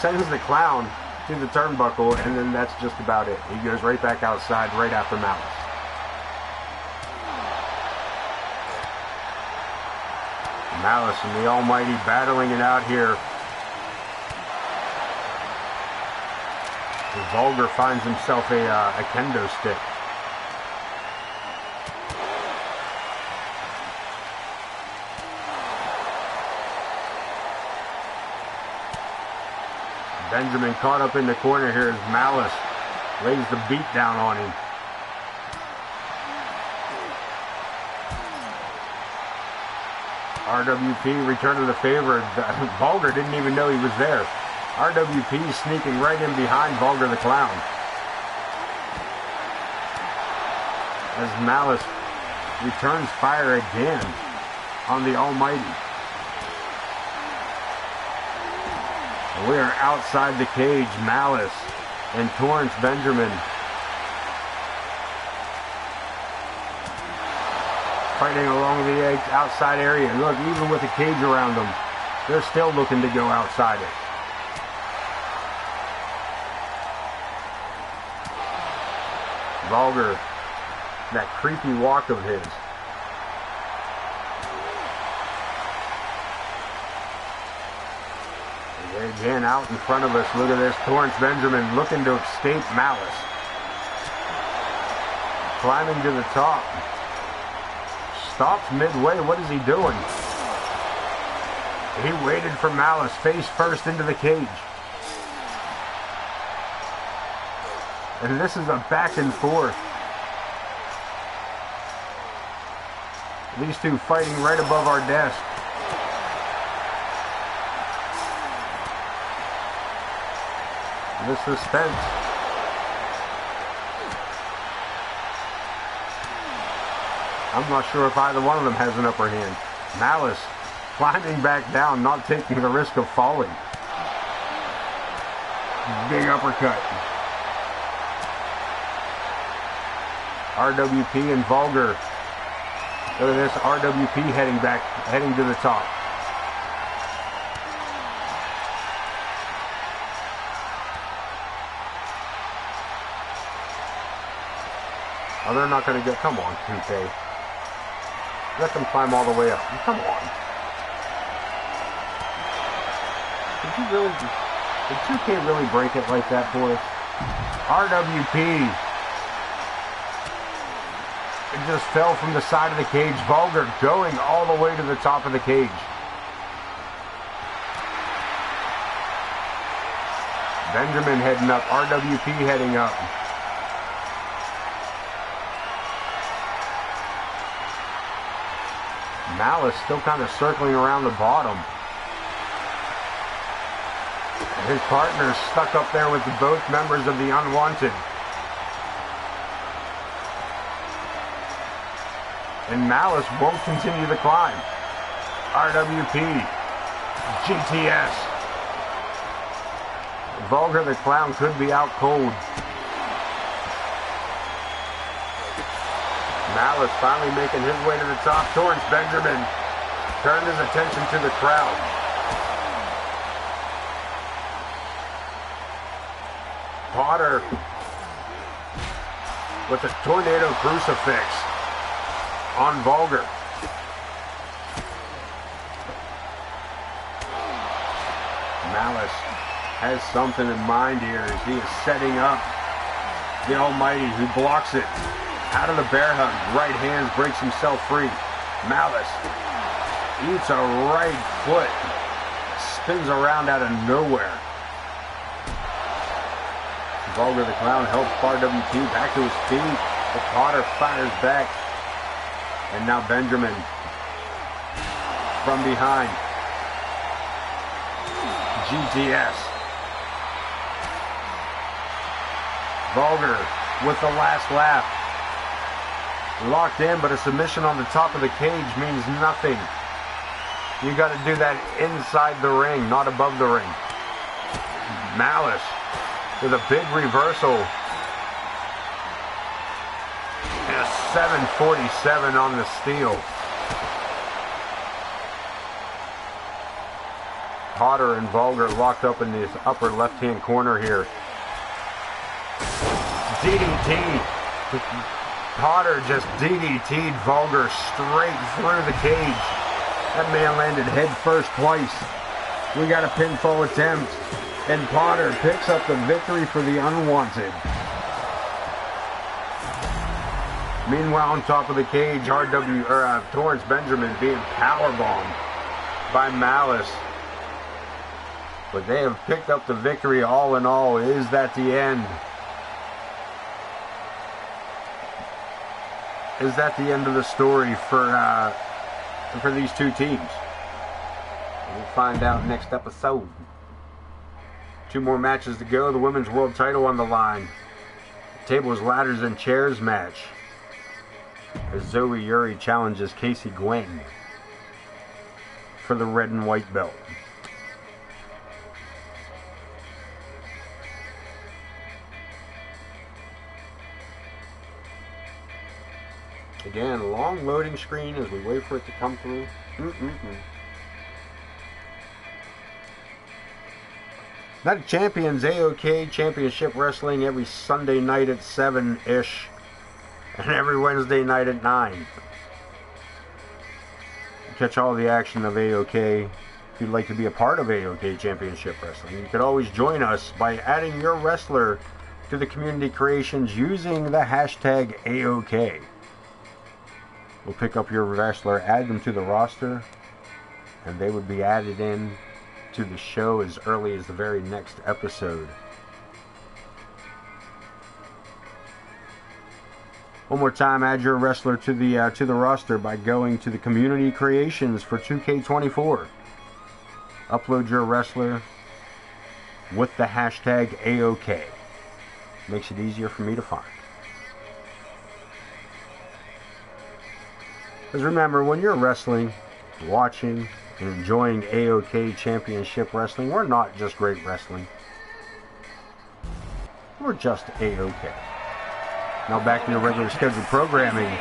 sends the clown to the turnbuckle, and then that's just about it. He goes right back outside right after Malice. Malice and the Almighty battling it out here. The Vulgar finds himself a kendo stick. Benjamin caught up in the corner here as Malice lays the beat down on him. RWP returning the favor. Vulgar didn't even know he was there. RWP sneaking right in behind Vulgar the Clown. As Malice returns fire again on the Almighty. We are outside the cage. Malice and Torrance Benjamin fighting along the outside area. Look, even with the cage around them, they're still looking to go outside it. Vulgar, that creepy walk of his. Again, out in front of us. Look at this. Torrance Benjamin looking to escape Malice. Climbing to the top. Stops midway. What is he doing? He waited for Malice face first into the cage. And this is a back and forth. These two fighting right above our desk. The suspense. I'm not sure if either one of them has an upper hand. Malice climbing back down, not taking the risk of falling. Big uppercut. RWP and Vulgar. Look at this, RWP heading to the top. Oh, they're not going to get, come on, 2K. Let them climb all the way up. Come on. Did 2K really break it like that for us? RWP. It just fell from the side of the cage. Vulgar going all the way to the top of the cage. Benjamin heading up. RWP heading up. Malice still kind of circling around the bottom. And his partner's stuck up there with both members of the Unwanted. And Malice won't continue the climb. RWP. GTS. Vulgar the Clown could be out cold. Malice finally making his way to the top. Torrance Benjamin turned his attention to the crowd. Potter with a tornado crucifix on Vulgar. Malice has something in mind here as he is setting up the Almighty, who blocks it. Out of the bear hug, right hands, breaks himself free. Malice eats a right foot, spins around out of nowhere. Vulgar the Clown helps RWP back to his feet, but Potter fires back. And now Benjamin from behind. GTS. Vulgar with the last laugh. Locked in, but a submission on the top of the cage means nothing. You got to do that inside the ring, not above the ring. Malice with a big reversal. And a 747 on the steel. Potter and Vulgar locked up in the upper left-hand corner here. DDT. Potter just DDT'd Vulgar straight through the cage. That man landed head first twice. We got a pinfall attempt, and Potter picks up the victory for the Unwanted. Meanwhile, on top of the cage, Torrance Benjamin being powerbombed by Malice. But they have picked up the victory all in all. Is that the end? Is that the end of the story for these two teams? We'll find out next episode. 2 more matches to go. The women's world title on the line. Tables, ladders, and chairs match. As Zoe Yuri challenges Casey Gwen for the red and white belt. Again, long loading screen as we wait for it to come through. Night of Champions, AOK Championship Wrestling every Sunday night at 7-ish. And every Wednesday night at 9. Catch all the action of AOK. If you'd like to be a part of AOK Championship Wrestling, you could always join us by adding your wrestler to the community creations using the hashtag AOK. We'll pick up your wrestler, add them to the roster, and they would be added in to the show as early as the very next episode. One more time, add your wrestler to the roster by going to the community creations for 2K24. Upload your wrestler, with the hashtag AOK. Makes it easier for me to find. Because remember, when you're wrestling, watching, and enjoying AOK Championship Wrestling, we're not just great wrestling. We're just AOK. Now back to your regular scheduled programming.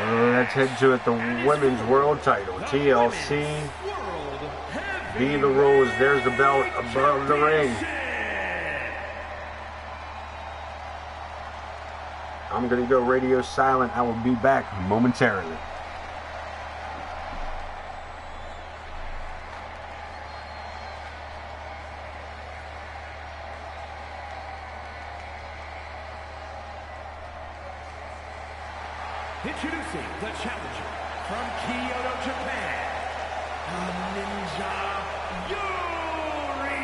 Let's head to it, the Women's World Title, TLC. Be the rules. There's the belt above the ring. I'm going to go radio silent. I will be back momentarily. Introducing the challenger from Kyoto, Japan, Ninja Yuri.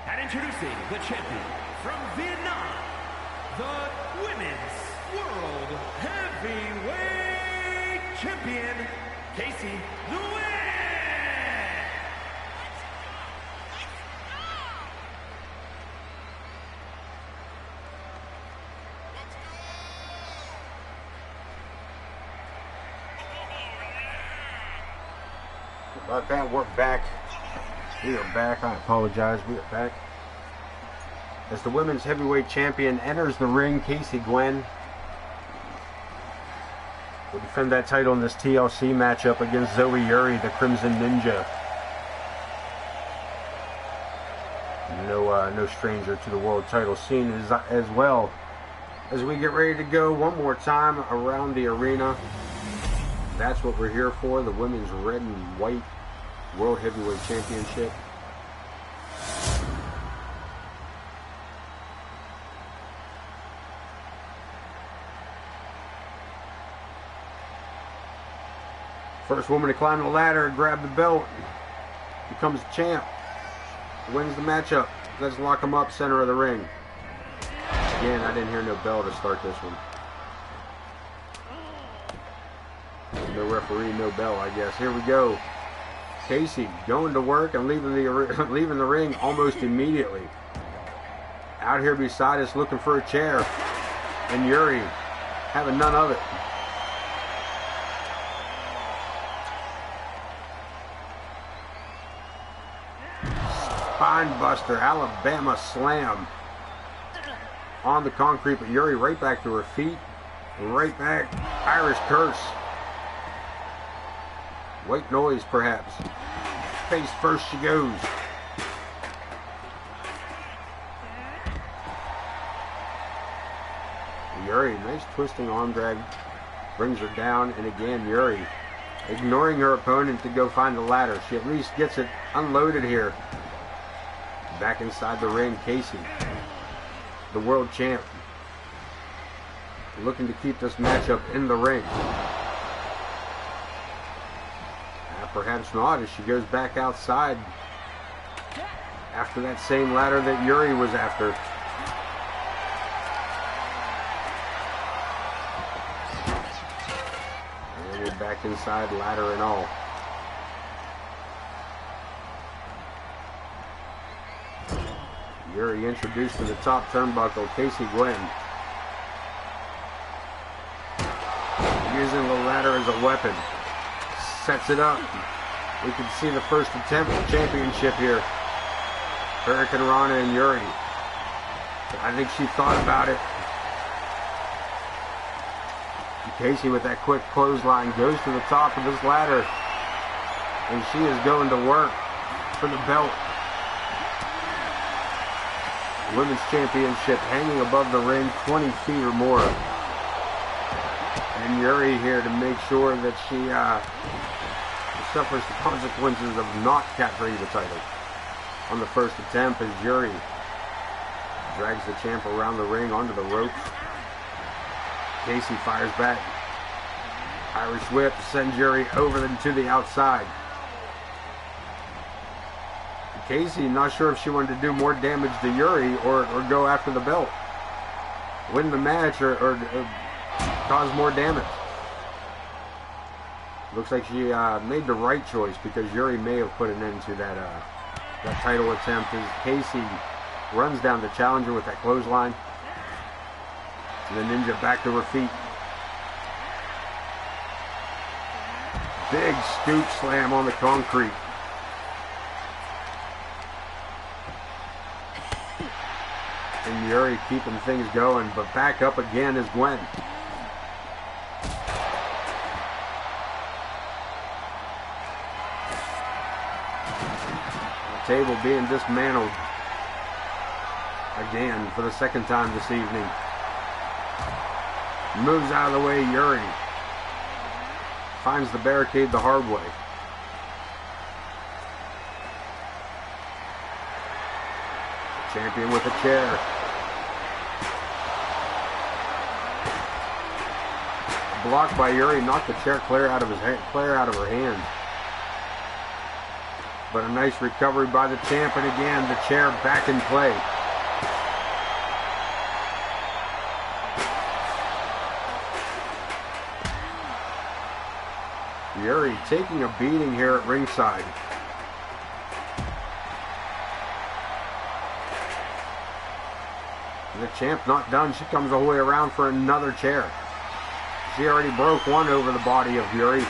And introducing the champion from Vietnam, the Women's World Heavyweight Champion, Casey Lewin. About that, we're back. We are back. I apologize. We are back. As the women's heavyweight champion enters the ring, Casey Gwen will defend that title in this TLC matchup against Zoe Yuri, the Crimson Ninja. No stranger to the world title scene as well. As we get ready to go one more time around the arena. That's what we're here for, the women's red and white World Heavyweight Championship. First woman to climb the ladder and grab the belt becomes the champ. Wins the matchup. Let's lock them up, center of the ring. Again, I didn't hear no bell to start this one. No referee, no bell, I guess. Here we go. Casey going to work and leaving the ring almost immediately. Out here beside us looking for a chair. And Yuri having none of it. Spine buster, Alabama slam. On the concrete, but Yuri right back to her feet. Right back. Irish curse. White noise, perhaps. Face first she goes. Yuri, nice twisting arm drag. Brings her down, and again, Yuri ignoring her opponent to go find the ladder. She at least gets it unloaded here. Back inside the ring, Casey, the world champ, looking to keep this matchup in the ring. Perhaps not, as she goes back outside after that same ladder that Yuri was after. And we're back inside, ladder and all. Yuri introduced to the top turnbuckle, Casey Gwen. Using the ladder as a weapon. Sets it up. We can see the first attempt at the championship here. Hurricane Rana and Yuri. I think she thought about it. Casey with that quick clothesline goes to the top of this ladder. And she is going to work for the belt. Women's Championship hanging above the ring 20 feet or more. And Yuri here to make sure that she suffers the consequences of not capturing the title on the first attempt, as Yuri drags the champ around the ring onto the ropes. Casey fires back. Irish whip sends Yuri over to the outside. Casey not sure if she wanted to do more damage to Yuri or go after the belt, win the match, or cause more damage. Looks like she made the right choice, because Yuri may have put an end to that title attempt, as Casey runs down the challenger with that clothesline. And the Ninja back to her feet. Big scoop slam on the concrete. And Yuri keeping things going, but back up again is Gwen. The table being dismantled again for the second time this evening. Moves out of the way, Yuri. Finds the barricade the hard way. Champion with a chair. Blocked by Yuri, knocked the chair clear out of her hand. But a nice recovery by the champ, and again the chair back in play. Yuri taking a beating here at ringside. The champ not done. She comes all the way around for another chair. She already broke one over the body of Yuri,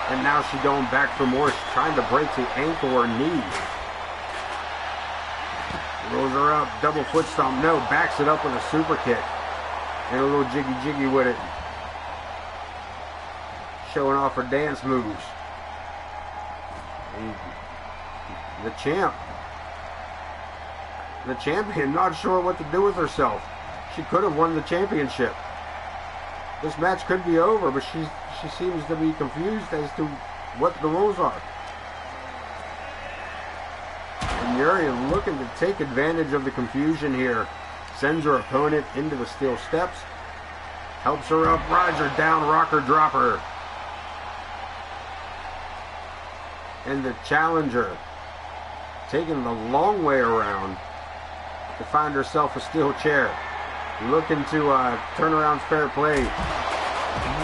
and now she's going back for more. She's trying to break the ankle or knee. Rolls her up, double foot stomp. No, backs it up with a super kick. And a little jiggy with it. Showing off her dance moves. And the champion not sure what to do with herself. She could have won the championship. This match could be over, but she seems to be confused as to what the rules are. And Yuri looking to take advantage of the confusion here. Sends her opponent into the steel steps. Helps her up, rides her down, rocker, dropper. And the challenger taking the long way around to find herself a steel chair. Looking to turn around fair play.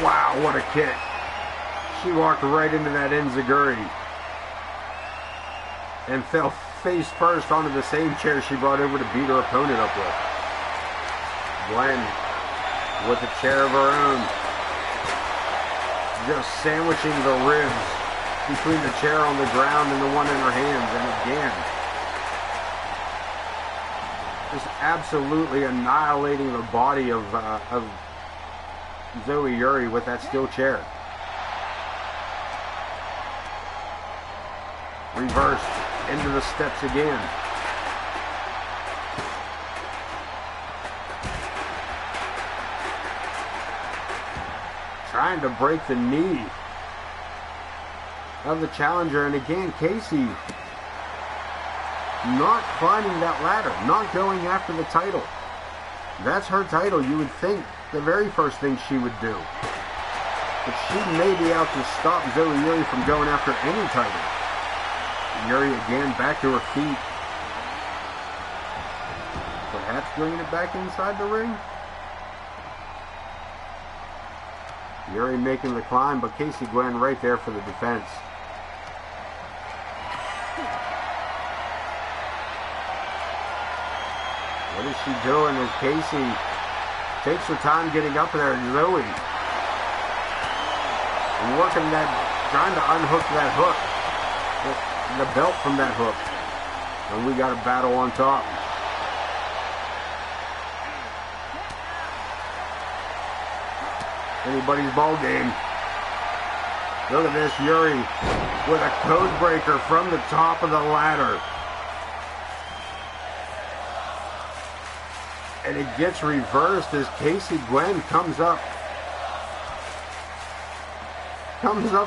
Wow, what a kick. She walked right into that enziguri and fell face first onto the same chair she brought over to beat her opponent up with. Gwen with a chair of her own. Just sandwiching the ribs between the chair on the ground and the one in her hands. And again, just absolutely annihilating the body of Zoe Yuri with that steel chair. Reversed into the steps again. Trying to break the knee of the challenger, and again Casey not climbing that ladder, not going after the title. That's her title. You would think the very first thing she would do. But she may be out to stop Zoe Yuri from going after any title. Yuri again back to her feet. Perhaps bringing it back inside the ring. Yuri making the climb, but Casey Gwen right there for the defense. What is she doing as Casey takes her time getting up there? Zoe working that, trying to unhook that hook, the belt from that hook. And we got a battle on top. Anybody's ball game. Look at this, Yuri with a code breaker from the top of the ladder. And it gets reversed as Casey Gwen comes up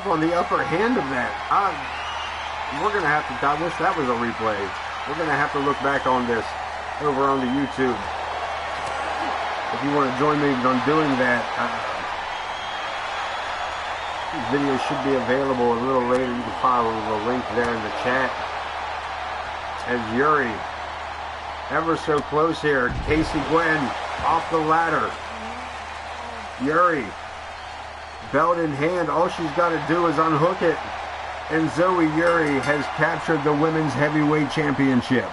on the upper hand of that. We're going to have to, I wish that was a replay. We're going to have to look back on this over on the YouTube. If you want to join me on doing that, these videos should be available a little later. You can follow the link there in the chat. As Yuri, ever so close here. Casey Gwen off the ladder. Yuri, belt in hand. All she's got to do is unhook it. And Zoe Yuri has captured the Women's Heavyweight Championship.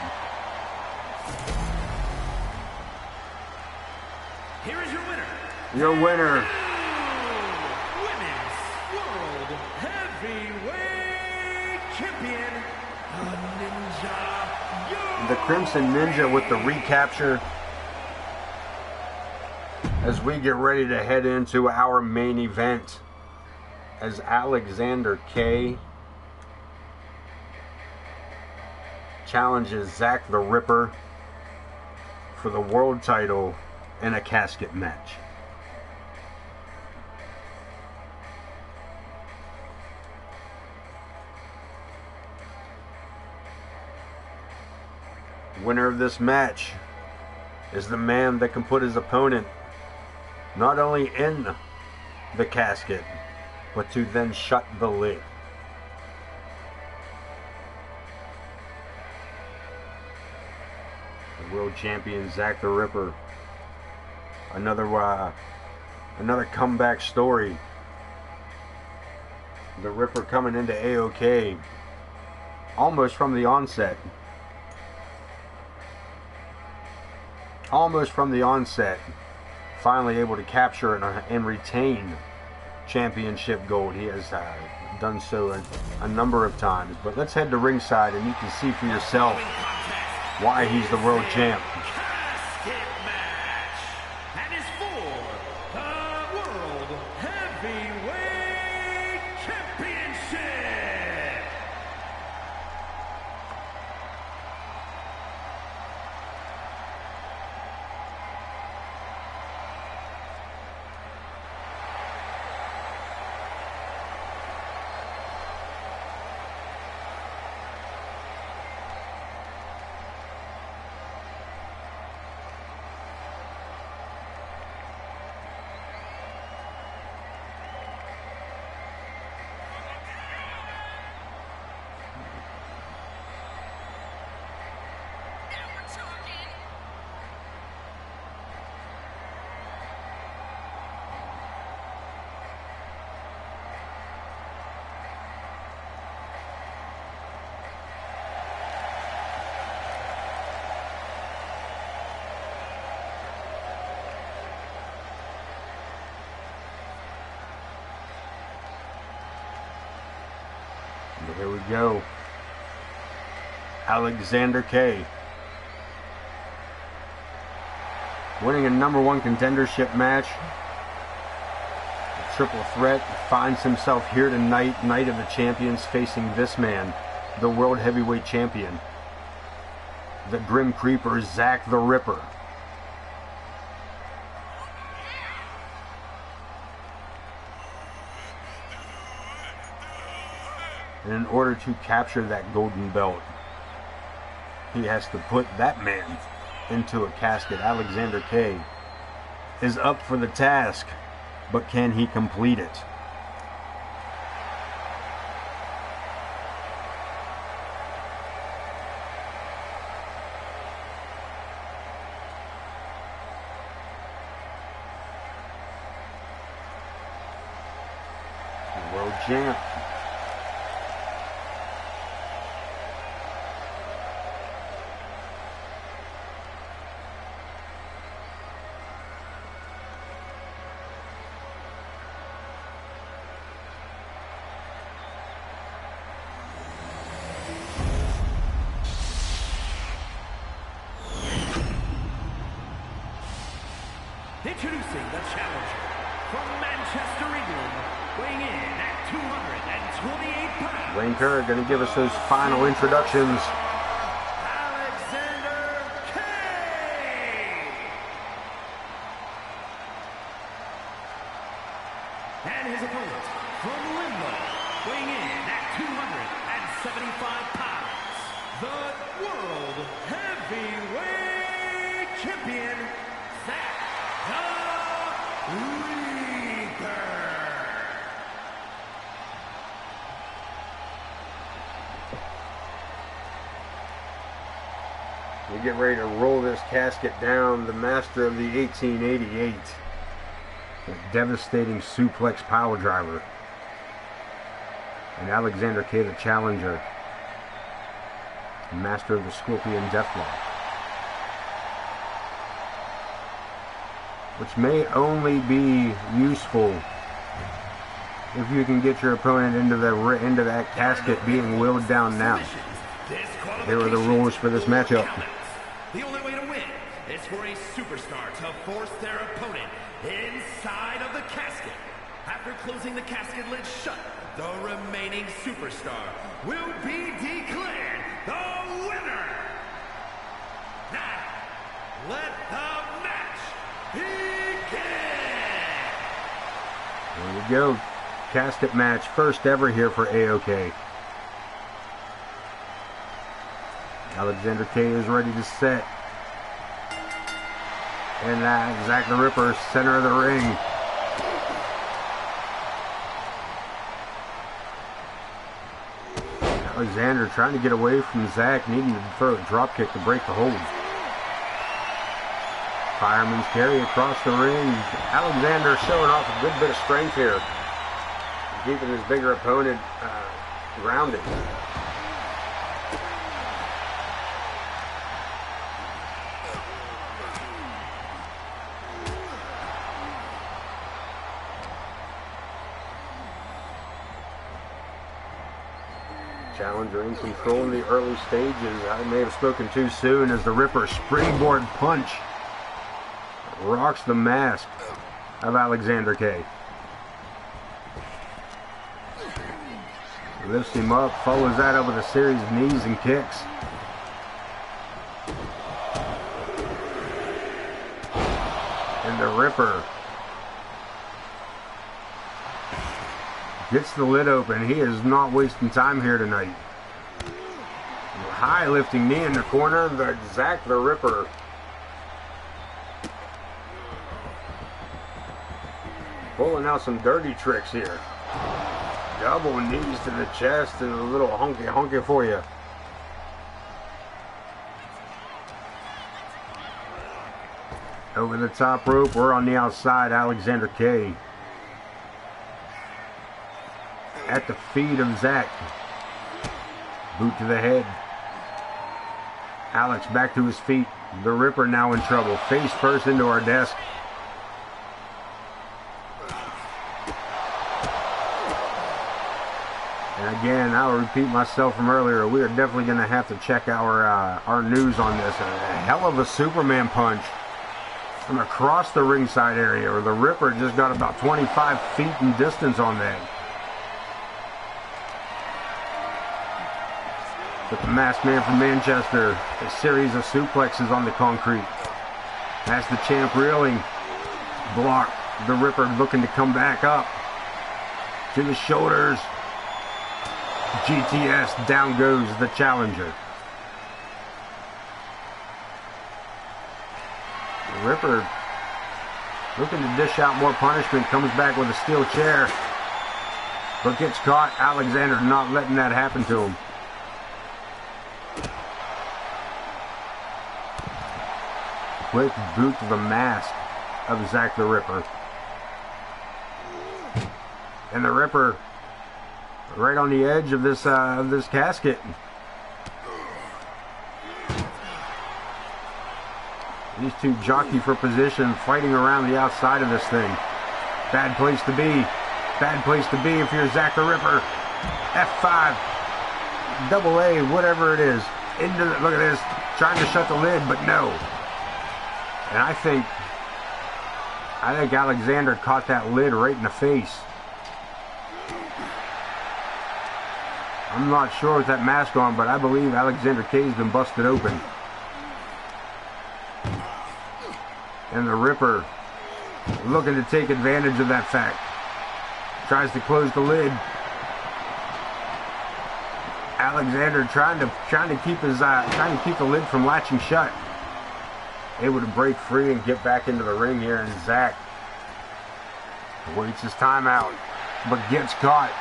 Here is your winner. Your winner. Women's World Heavyweight Champion, Ninja. The Crimson Ninja with the recapture. As we get ready to head into our main event. As Alexander K challenges Zach the Ripper for the world title in a casket match. Winner of this match is the man that can put his opponent not only in the casket, but to then shut the lid. The world champion Zach the Ripper. Another comeback story. The Ripper coming into AOK almost from the onset. Finally able to capture and retain championship gold. He has done so a number of times. But let's head to ringside and you can see for yourself why he's the world champ. Casket match. And is for the World Heavyweight Championship. Here we go. Alexander K winning a #1 contendership match. A triple threat, finds himself here tonight, Night of the Champions, facing this man, the World Heavyweight Champion, the Grim Creeper, Zach the Ripper. And in order to capture that golden belt, he has to put that man into a casket. Alexander K is up for the task, but can he complete it? world champ. Introducing the challenger from Manchester, England, weighing in at 228 pounds. Wayne Kerr going to give us those final introductions. Alexander K. And his opponent from Limbo, weighing in at 275 pounds, the World Heavyweight Champion, Zach the Reaper. We get ready to roll this casket down. The master of the 1888. A devastating suplex power driver. And Alexander K, the challenger. Master of the Scorpion Deathlock. Which may only be useful if you can get your opponent into that casket being wheeled down now. Here are the rules for this matchup. The only way to win is for a superstar to force their opponent inside of the casket. After closing the casket lid shut, the remaining superstar will be declared the winner. Now, let the match begin. There we go. Casket match, first ever here for AOK. Alexander K is ready to set. And Zach the Ripper, center of the ring. Alexander trying to get away from Zach, needing to throw a drop kick to break the hold. Fireman's carry across the ring. Alexander showing off a good bit of strength here, keeping his bigger opponent grounded. Challenger in control in the early stages. I may have spoken too soon as the Ripper springboard punch rocks the mask of Alexander K. Lifts him up, follows that up with a series of knees and kicks. And the Ripper gets the lid open. He is not wasting time here tonight. High lifting knee in the corner. Zach the Ripper pulling out some dirty tricks here. Double knees to the chest and a little honky for you. Over the top rope, we're on the outside. Alexander K at the feet of Zach. Boot to the head. Alex back to his feet. The Ripper now in trouble. Face first into our desk. And again, I'll repeat myself from earlier. We are definitely going to have to check our news on this. A hell of a Superman punch from across the ringside area, or the Ripper just got about 25 feet in distance on that. But the masked man from Manchester, a series of suplexes on the concrete. Has the champ reeling. Block. The Ripper looking to come back up. To the shoulders. GTS, down goes the challenger. The Ripper looking to dish out more punishment. Comes back with a steel chair. But gets caught. Alexander not letting that happen to him. Quick boot to the mask of Zach the Ripper. And the Ripper right on the edge of this casket. These two jockey for position, fighting around the outside of this thing. Bad place to be. Bad place to be if you're Zack the Ripper. F5. Double A, whatever it is. Look at this. Trying to shut the lid, but no. And I think Alexander caught that lid right in the face. I'm not sure with that mask on, but I believe Alexander K's been busted open. And the Ripper looking to take advantage of that fact. Tries to close the lid. Alexander trying to keep the lid from latching shut. Able to break free and get back into the ring here, and Zack waits his time out, but gets caught.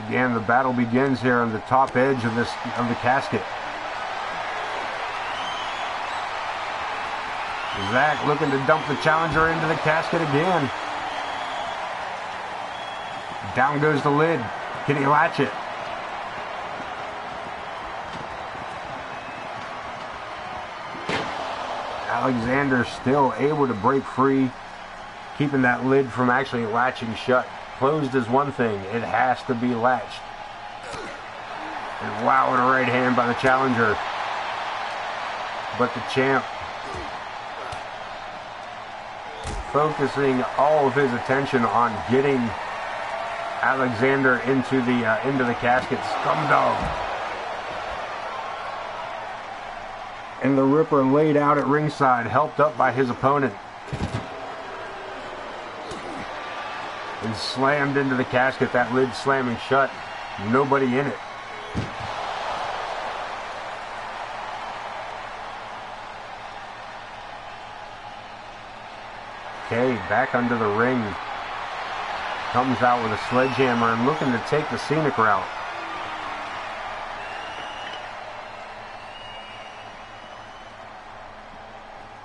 Again, the battle begins here on the top edge of the casket. Zack looking to dump the challenger into the casket again. Down goes the lid. Can he latch it? Alexander still able to break free, keeping that lid from actually latching shut. Closed is one thing, it has to be latched. And wow, what a right hand by the challenger. But the champ focusing all of his attention on getting Alexander into the casket. Scumdog. And the Ripper laid out at ringside, helped up by his opponent. And slammed into the casket, that lid slamming shut. Nobody in it. Okay, back under the ring. Comes out with a sledgehammer and looking to take the scenic route.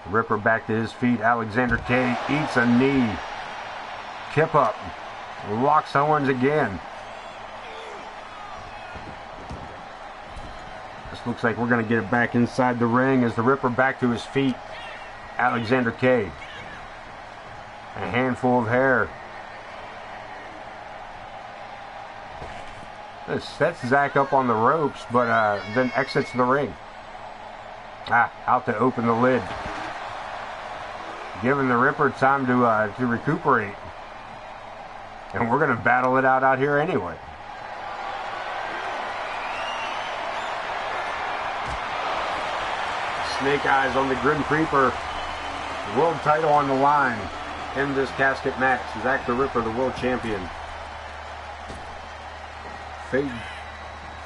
Ripper back to his feet. Alexander K eats a knee. Kip up. Locks horns again. This looks like we're going to get it back inside the ring as the Ripper back to his feet. Alexander K. A handful of hair. This sets Zack up on the ropes, but then exits the ring. Out to open the lid. Giving the Ripper time to recuperate. And we're going to battle it out here anyway. Snake Eyes on the Grim Creeper. World title on the line in this casket match. Zack the Ripper, the world champion.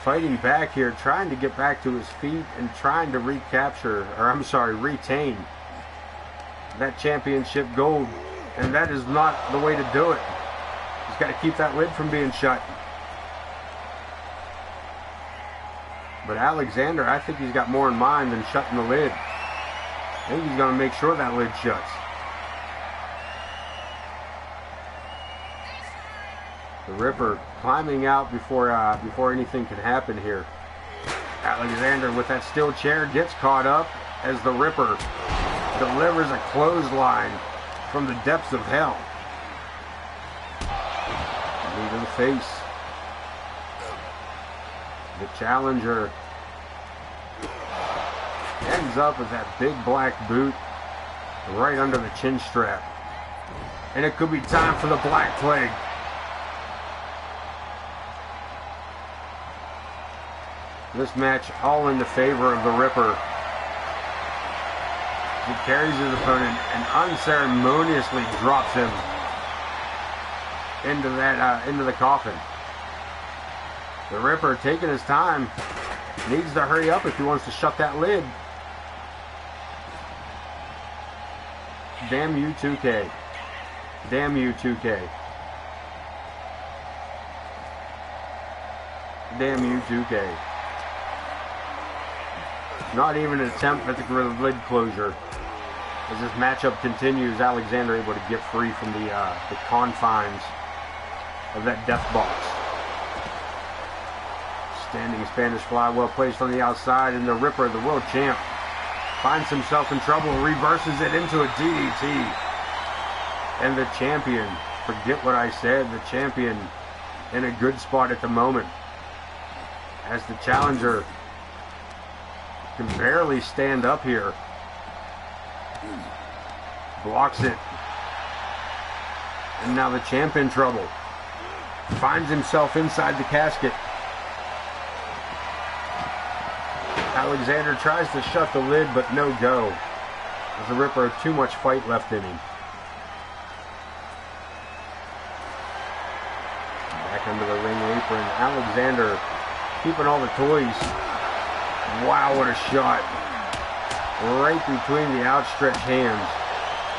Fighting back here, trying to get back to his feet and trying to retain that championship gold. And that is not the way to do it. He's got to keep that lid from being shut. But Alexander, I think he's got more in mind than shutting the lid. I think he's going to make sure that lid shuts. The Ripper climbing out before anything can happen here. Alexander with that steel chair gets caught up as the Ripper delivers a clothesline from the depths of hell. Knee to the face. The challenger ends up with that big black boot right under the chin strap. And it could be time for the Black Plague. This match all in the favor of the Ripper. He carries his opponent and unceremoniously drops him into the coffin. The Ripper, taking his time, needs to hurry up if he wants to shut that lid. Damn you, 2K. Damn you, 2K. Damn you, 2K. Not even an attempt at the lid closure. As this matchup continues, Alexander able to get free from the confines of that death box. Standing Spanish fly, well placed on the outside, and the Ripper, the world champ, finds himself in trouble, reverses it into a DDT. And the champion, forget what I said, the champion in a good spot at the moment. As the challenger can barely stand up here. Blocks it. And now the champ in trouble. Finds himself inside the casket. Alexander tries to shut the lid, but no go. As the Ripper had too much fight left in him. Back under the ring apron. Alexander keeping all the toys. Wow, what a shot. Right between the outstretched hands.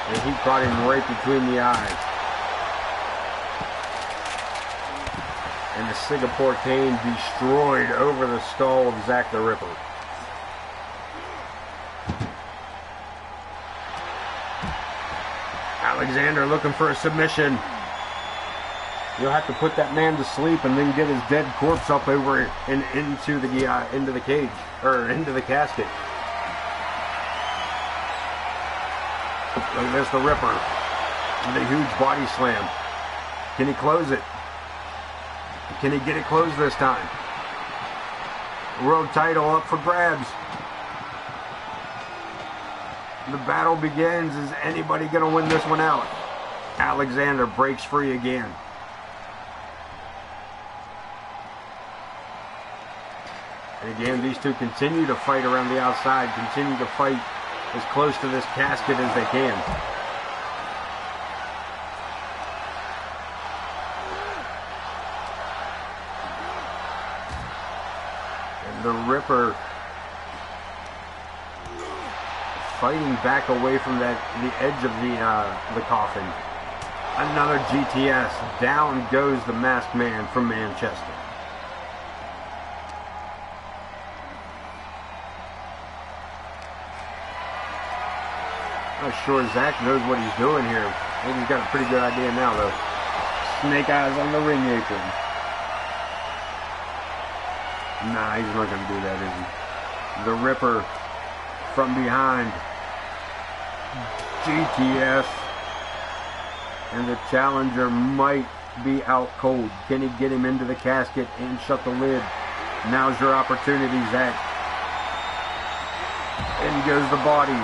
And he caught him right between the eyes. And the Singapore cane destroyed over the skull of Zack the Ripper. Alexander looking for a submission. You'll have to put that man to sleep and then get his dead corpse up over and into the cage, or into the casket. Look at this, the Ripper with a huge body slam. Can he close it? Can he get it closed this time? World title up for grabs. The battle begins. Is anybody going to win this one out? Alexander breaks free again. And again, these two continue to fight around the outside, continue to fight as close to this casket as they can. And the Ripper fighting back away from the edge of the coffin. Another GTS. Down goes the masked man from Manchester. Not sure Zack knows what he's doing here. I think he's got a pretty good idea now, though. Snake eyes on the ring apron. Nah, he's not going to do that, is he? The Ripper from behind. GTS. And the challenger might be out cold. Can he get him into the casket and shut the lid? Now's your opportunity, Zack. In goes the body.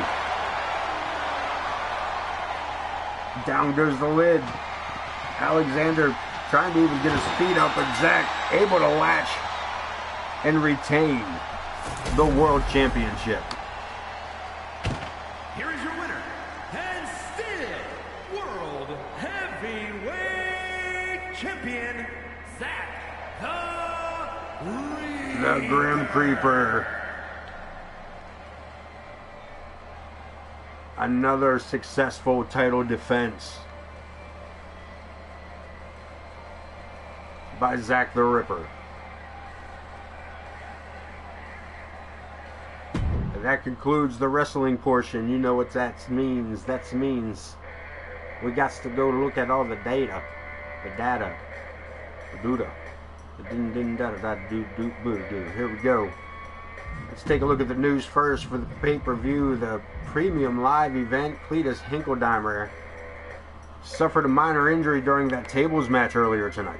Down goes the lid. Alexander trying to even get his feet up, but Zack able to latch and retain the World Championship. Here is your winner, and still World Heavyweight Champion, Zack the Grim Creeper. Another successful title defense by Zack the Ripper. And that concludes the wrestling portion. You know what that means. That means we got to go look at all the data. The data. The Buddha. The din-din-da-da-da-do-do-boo-do. Here we go. Let's take a look at the news first for the pay-per-view. The premium live event, Cletus Hinkledeimer suffered a minor injury during that tables match earlier tonight.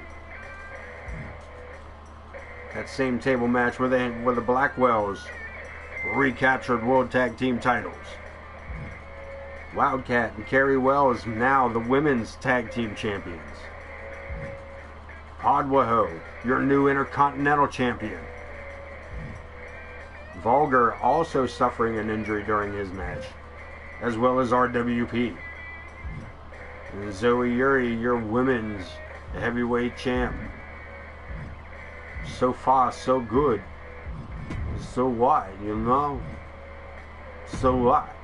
That same table match where the Blackwells recaptured World Tag Team titles. Wildcat and Carrie Wells now the Women's Tag Team Champions. Podwaho, your new Intercontinental Champion. Vulgar also suffering an injury during his match, as well as RWP. And Zoe Yuri, your Women's Heavyweight Champ. So far, so good. So what, you know? So what?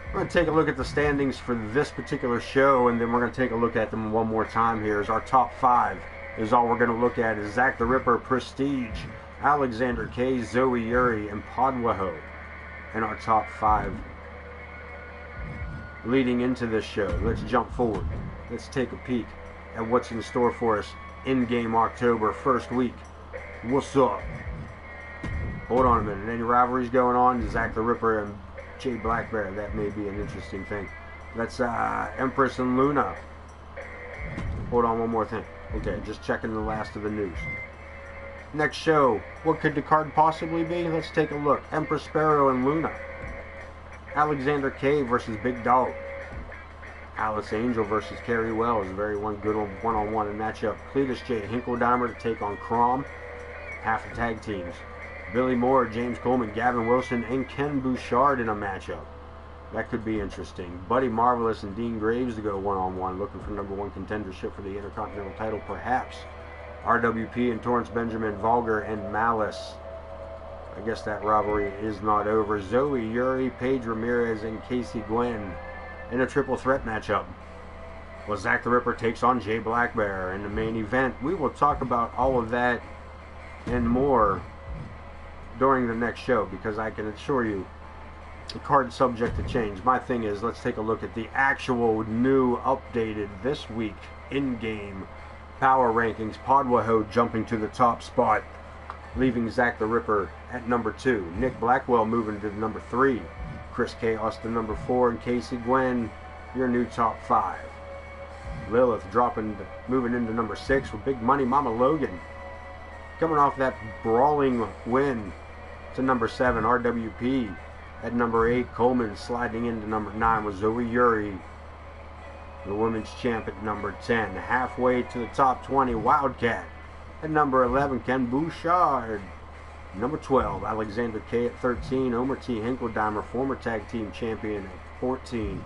We're going to take a look at the standings for this particular show, and then we're going to take a look at them one more time here. As our top 5 is all we're going to look at is Zack the Ripper, Prestige, Alexander K, Zoe Yuri, and Podwaho in our top 5 leading into this show. Let's jump forward. Let's take a peek at what's in store for us in-game October first week. What's up? Hold on a minute. Any rivalries going on? Zack the Ripper and Jay Blackbear. That may be an interesting thing. That's Empress and Luna. Hold on, one more thing. Okay, just checking the last of the news. Next show. What could the card possibly be? Let's take a look. Empress Sparrow and Luna. Alexander K versus Big Dog. Alice Angel versus Carrie Wells. A very good one-on-one matchup. Cletus J. Hinkledeimer to take on Crom. Half the tag teams. Billy Moore, James Coleman, Gavin Wilson, and Ken Bouchard in a matchup. That could be interesting. Buddy Marvelous and Dean Graves to go one-on-one, looking for #1 contendership for the Intercontinental title, perhaps. RWP and Torrance Benjamin, Vulgar and Malice. I guess that rivalry is not over. Zoe, Yuri, Paige Ramirez, and Casey Gwen in a triple threat matchup. Well, Zack the Ripper takes on Jay Blackbear in the main event. We will talk about all of that and more during the next show, because I can assure you the card's subject to change. My thing is, let's take a look at the actual new, updated, this week, in-game power rankings. Podwaho jumping to the top spot, leaving Zack the Ripper at #2. Nick Blackwell moving to #3. Chris Chaos to #4. And Casey Gwen, your new top 5. Lilith moving into #6 with Big Money Mama Logan. Coming off that brawling win to #7. RWP at #8. Coleman sliding into #9 with Zoe Yuri, the women's champ, at #10. Halfway to the top 20, Wildcat at #11. Ken Bouchard. #12, Alexander K at 13. Omer T. Hinkledeimer, former tag team champion, at 14.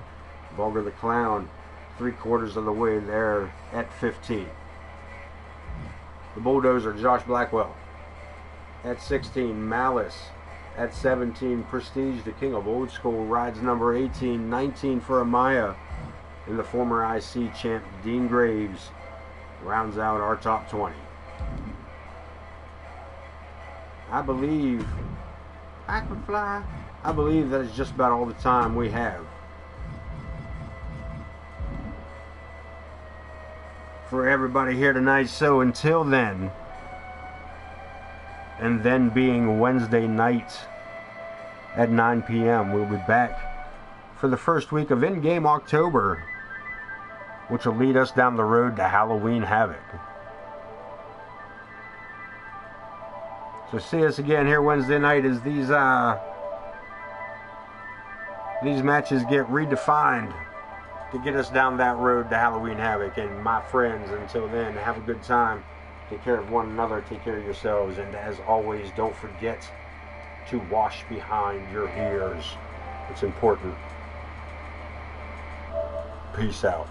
Vulgar the Clown, 3/4 of the way there at 15. The Bulldozer, Josh Blackwell at 16. Malice at 17. Prestige, the King of Old School, rides #18. 19 for Amaya. And the former IC champ, Dean Graves, rounds out our top 20. I believe I can fly. I believe that is just about all the time we have for everybody here tonight. So until then, and then being Wednesday night at 9 p.m., we'll be back for the first week of in-game October, which will lead us down the road to Halloween Havoc. So see us again here Wednesday night as these matches get redefined to get us down that road to Halloween Havoc. And my friends, until then, have a good time. Take care of one another. Take care of yourselves. And as always, don't forget to wash behind your ears. It's important. Peace out.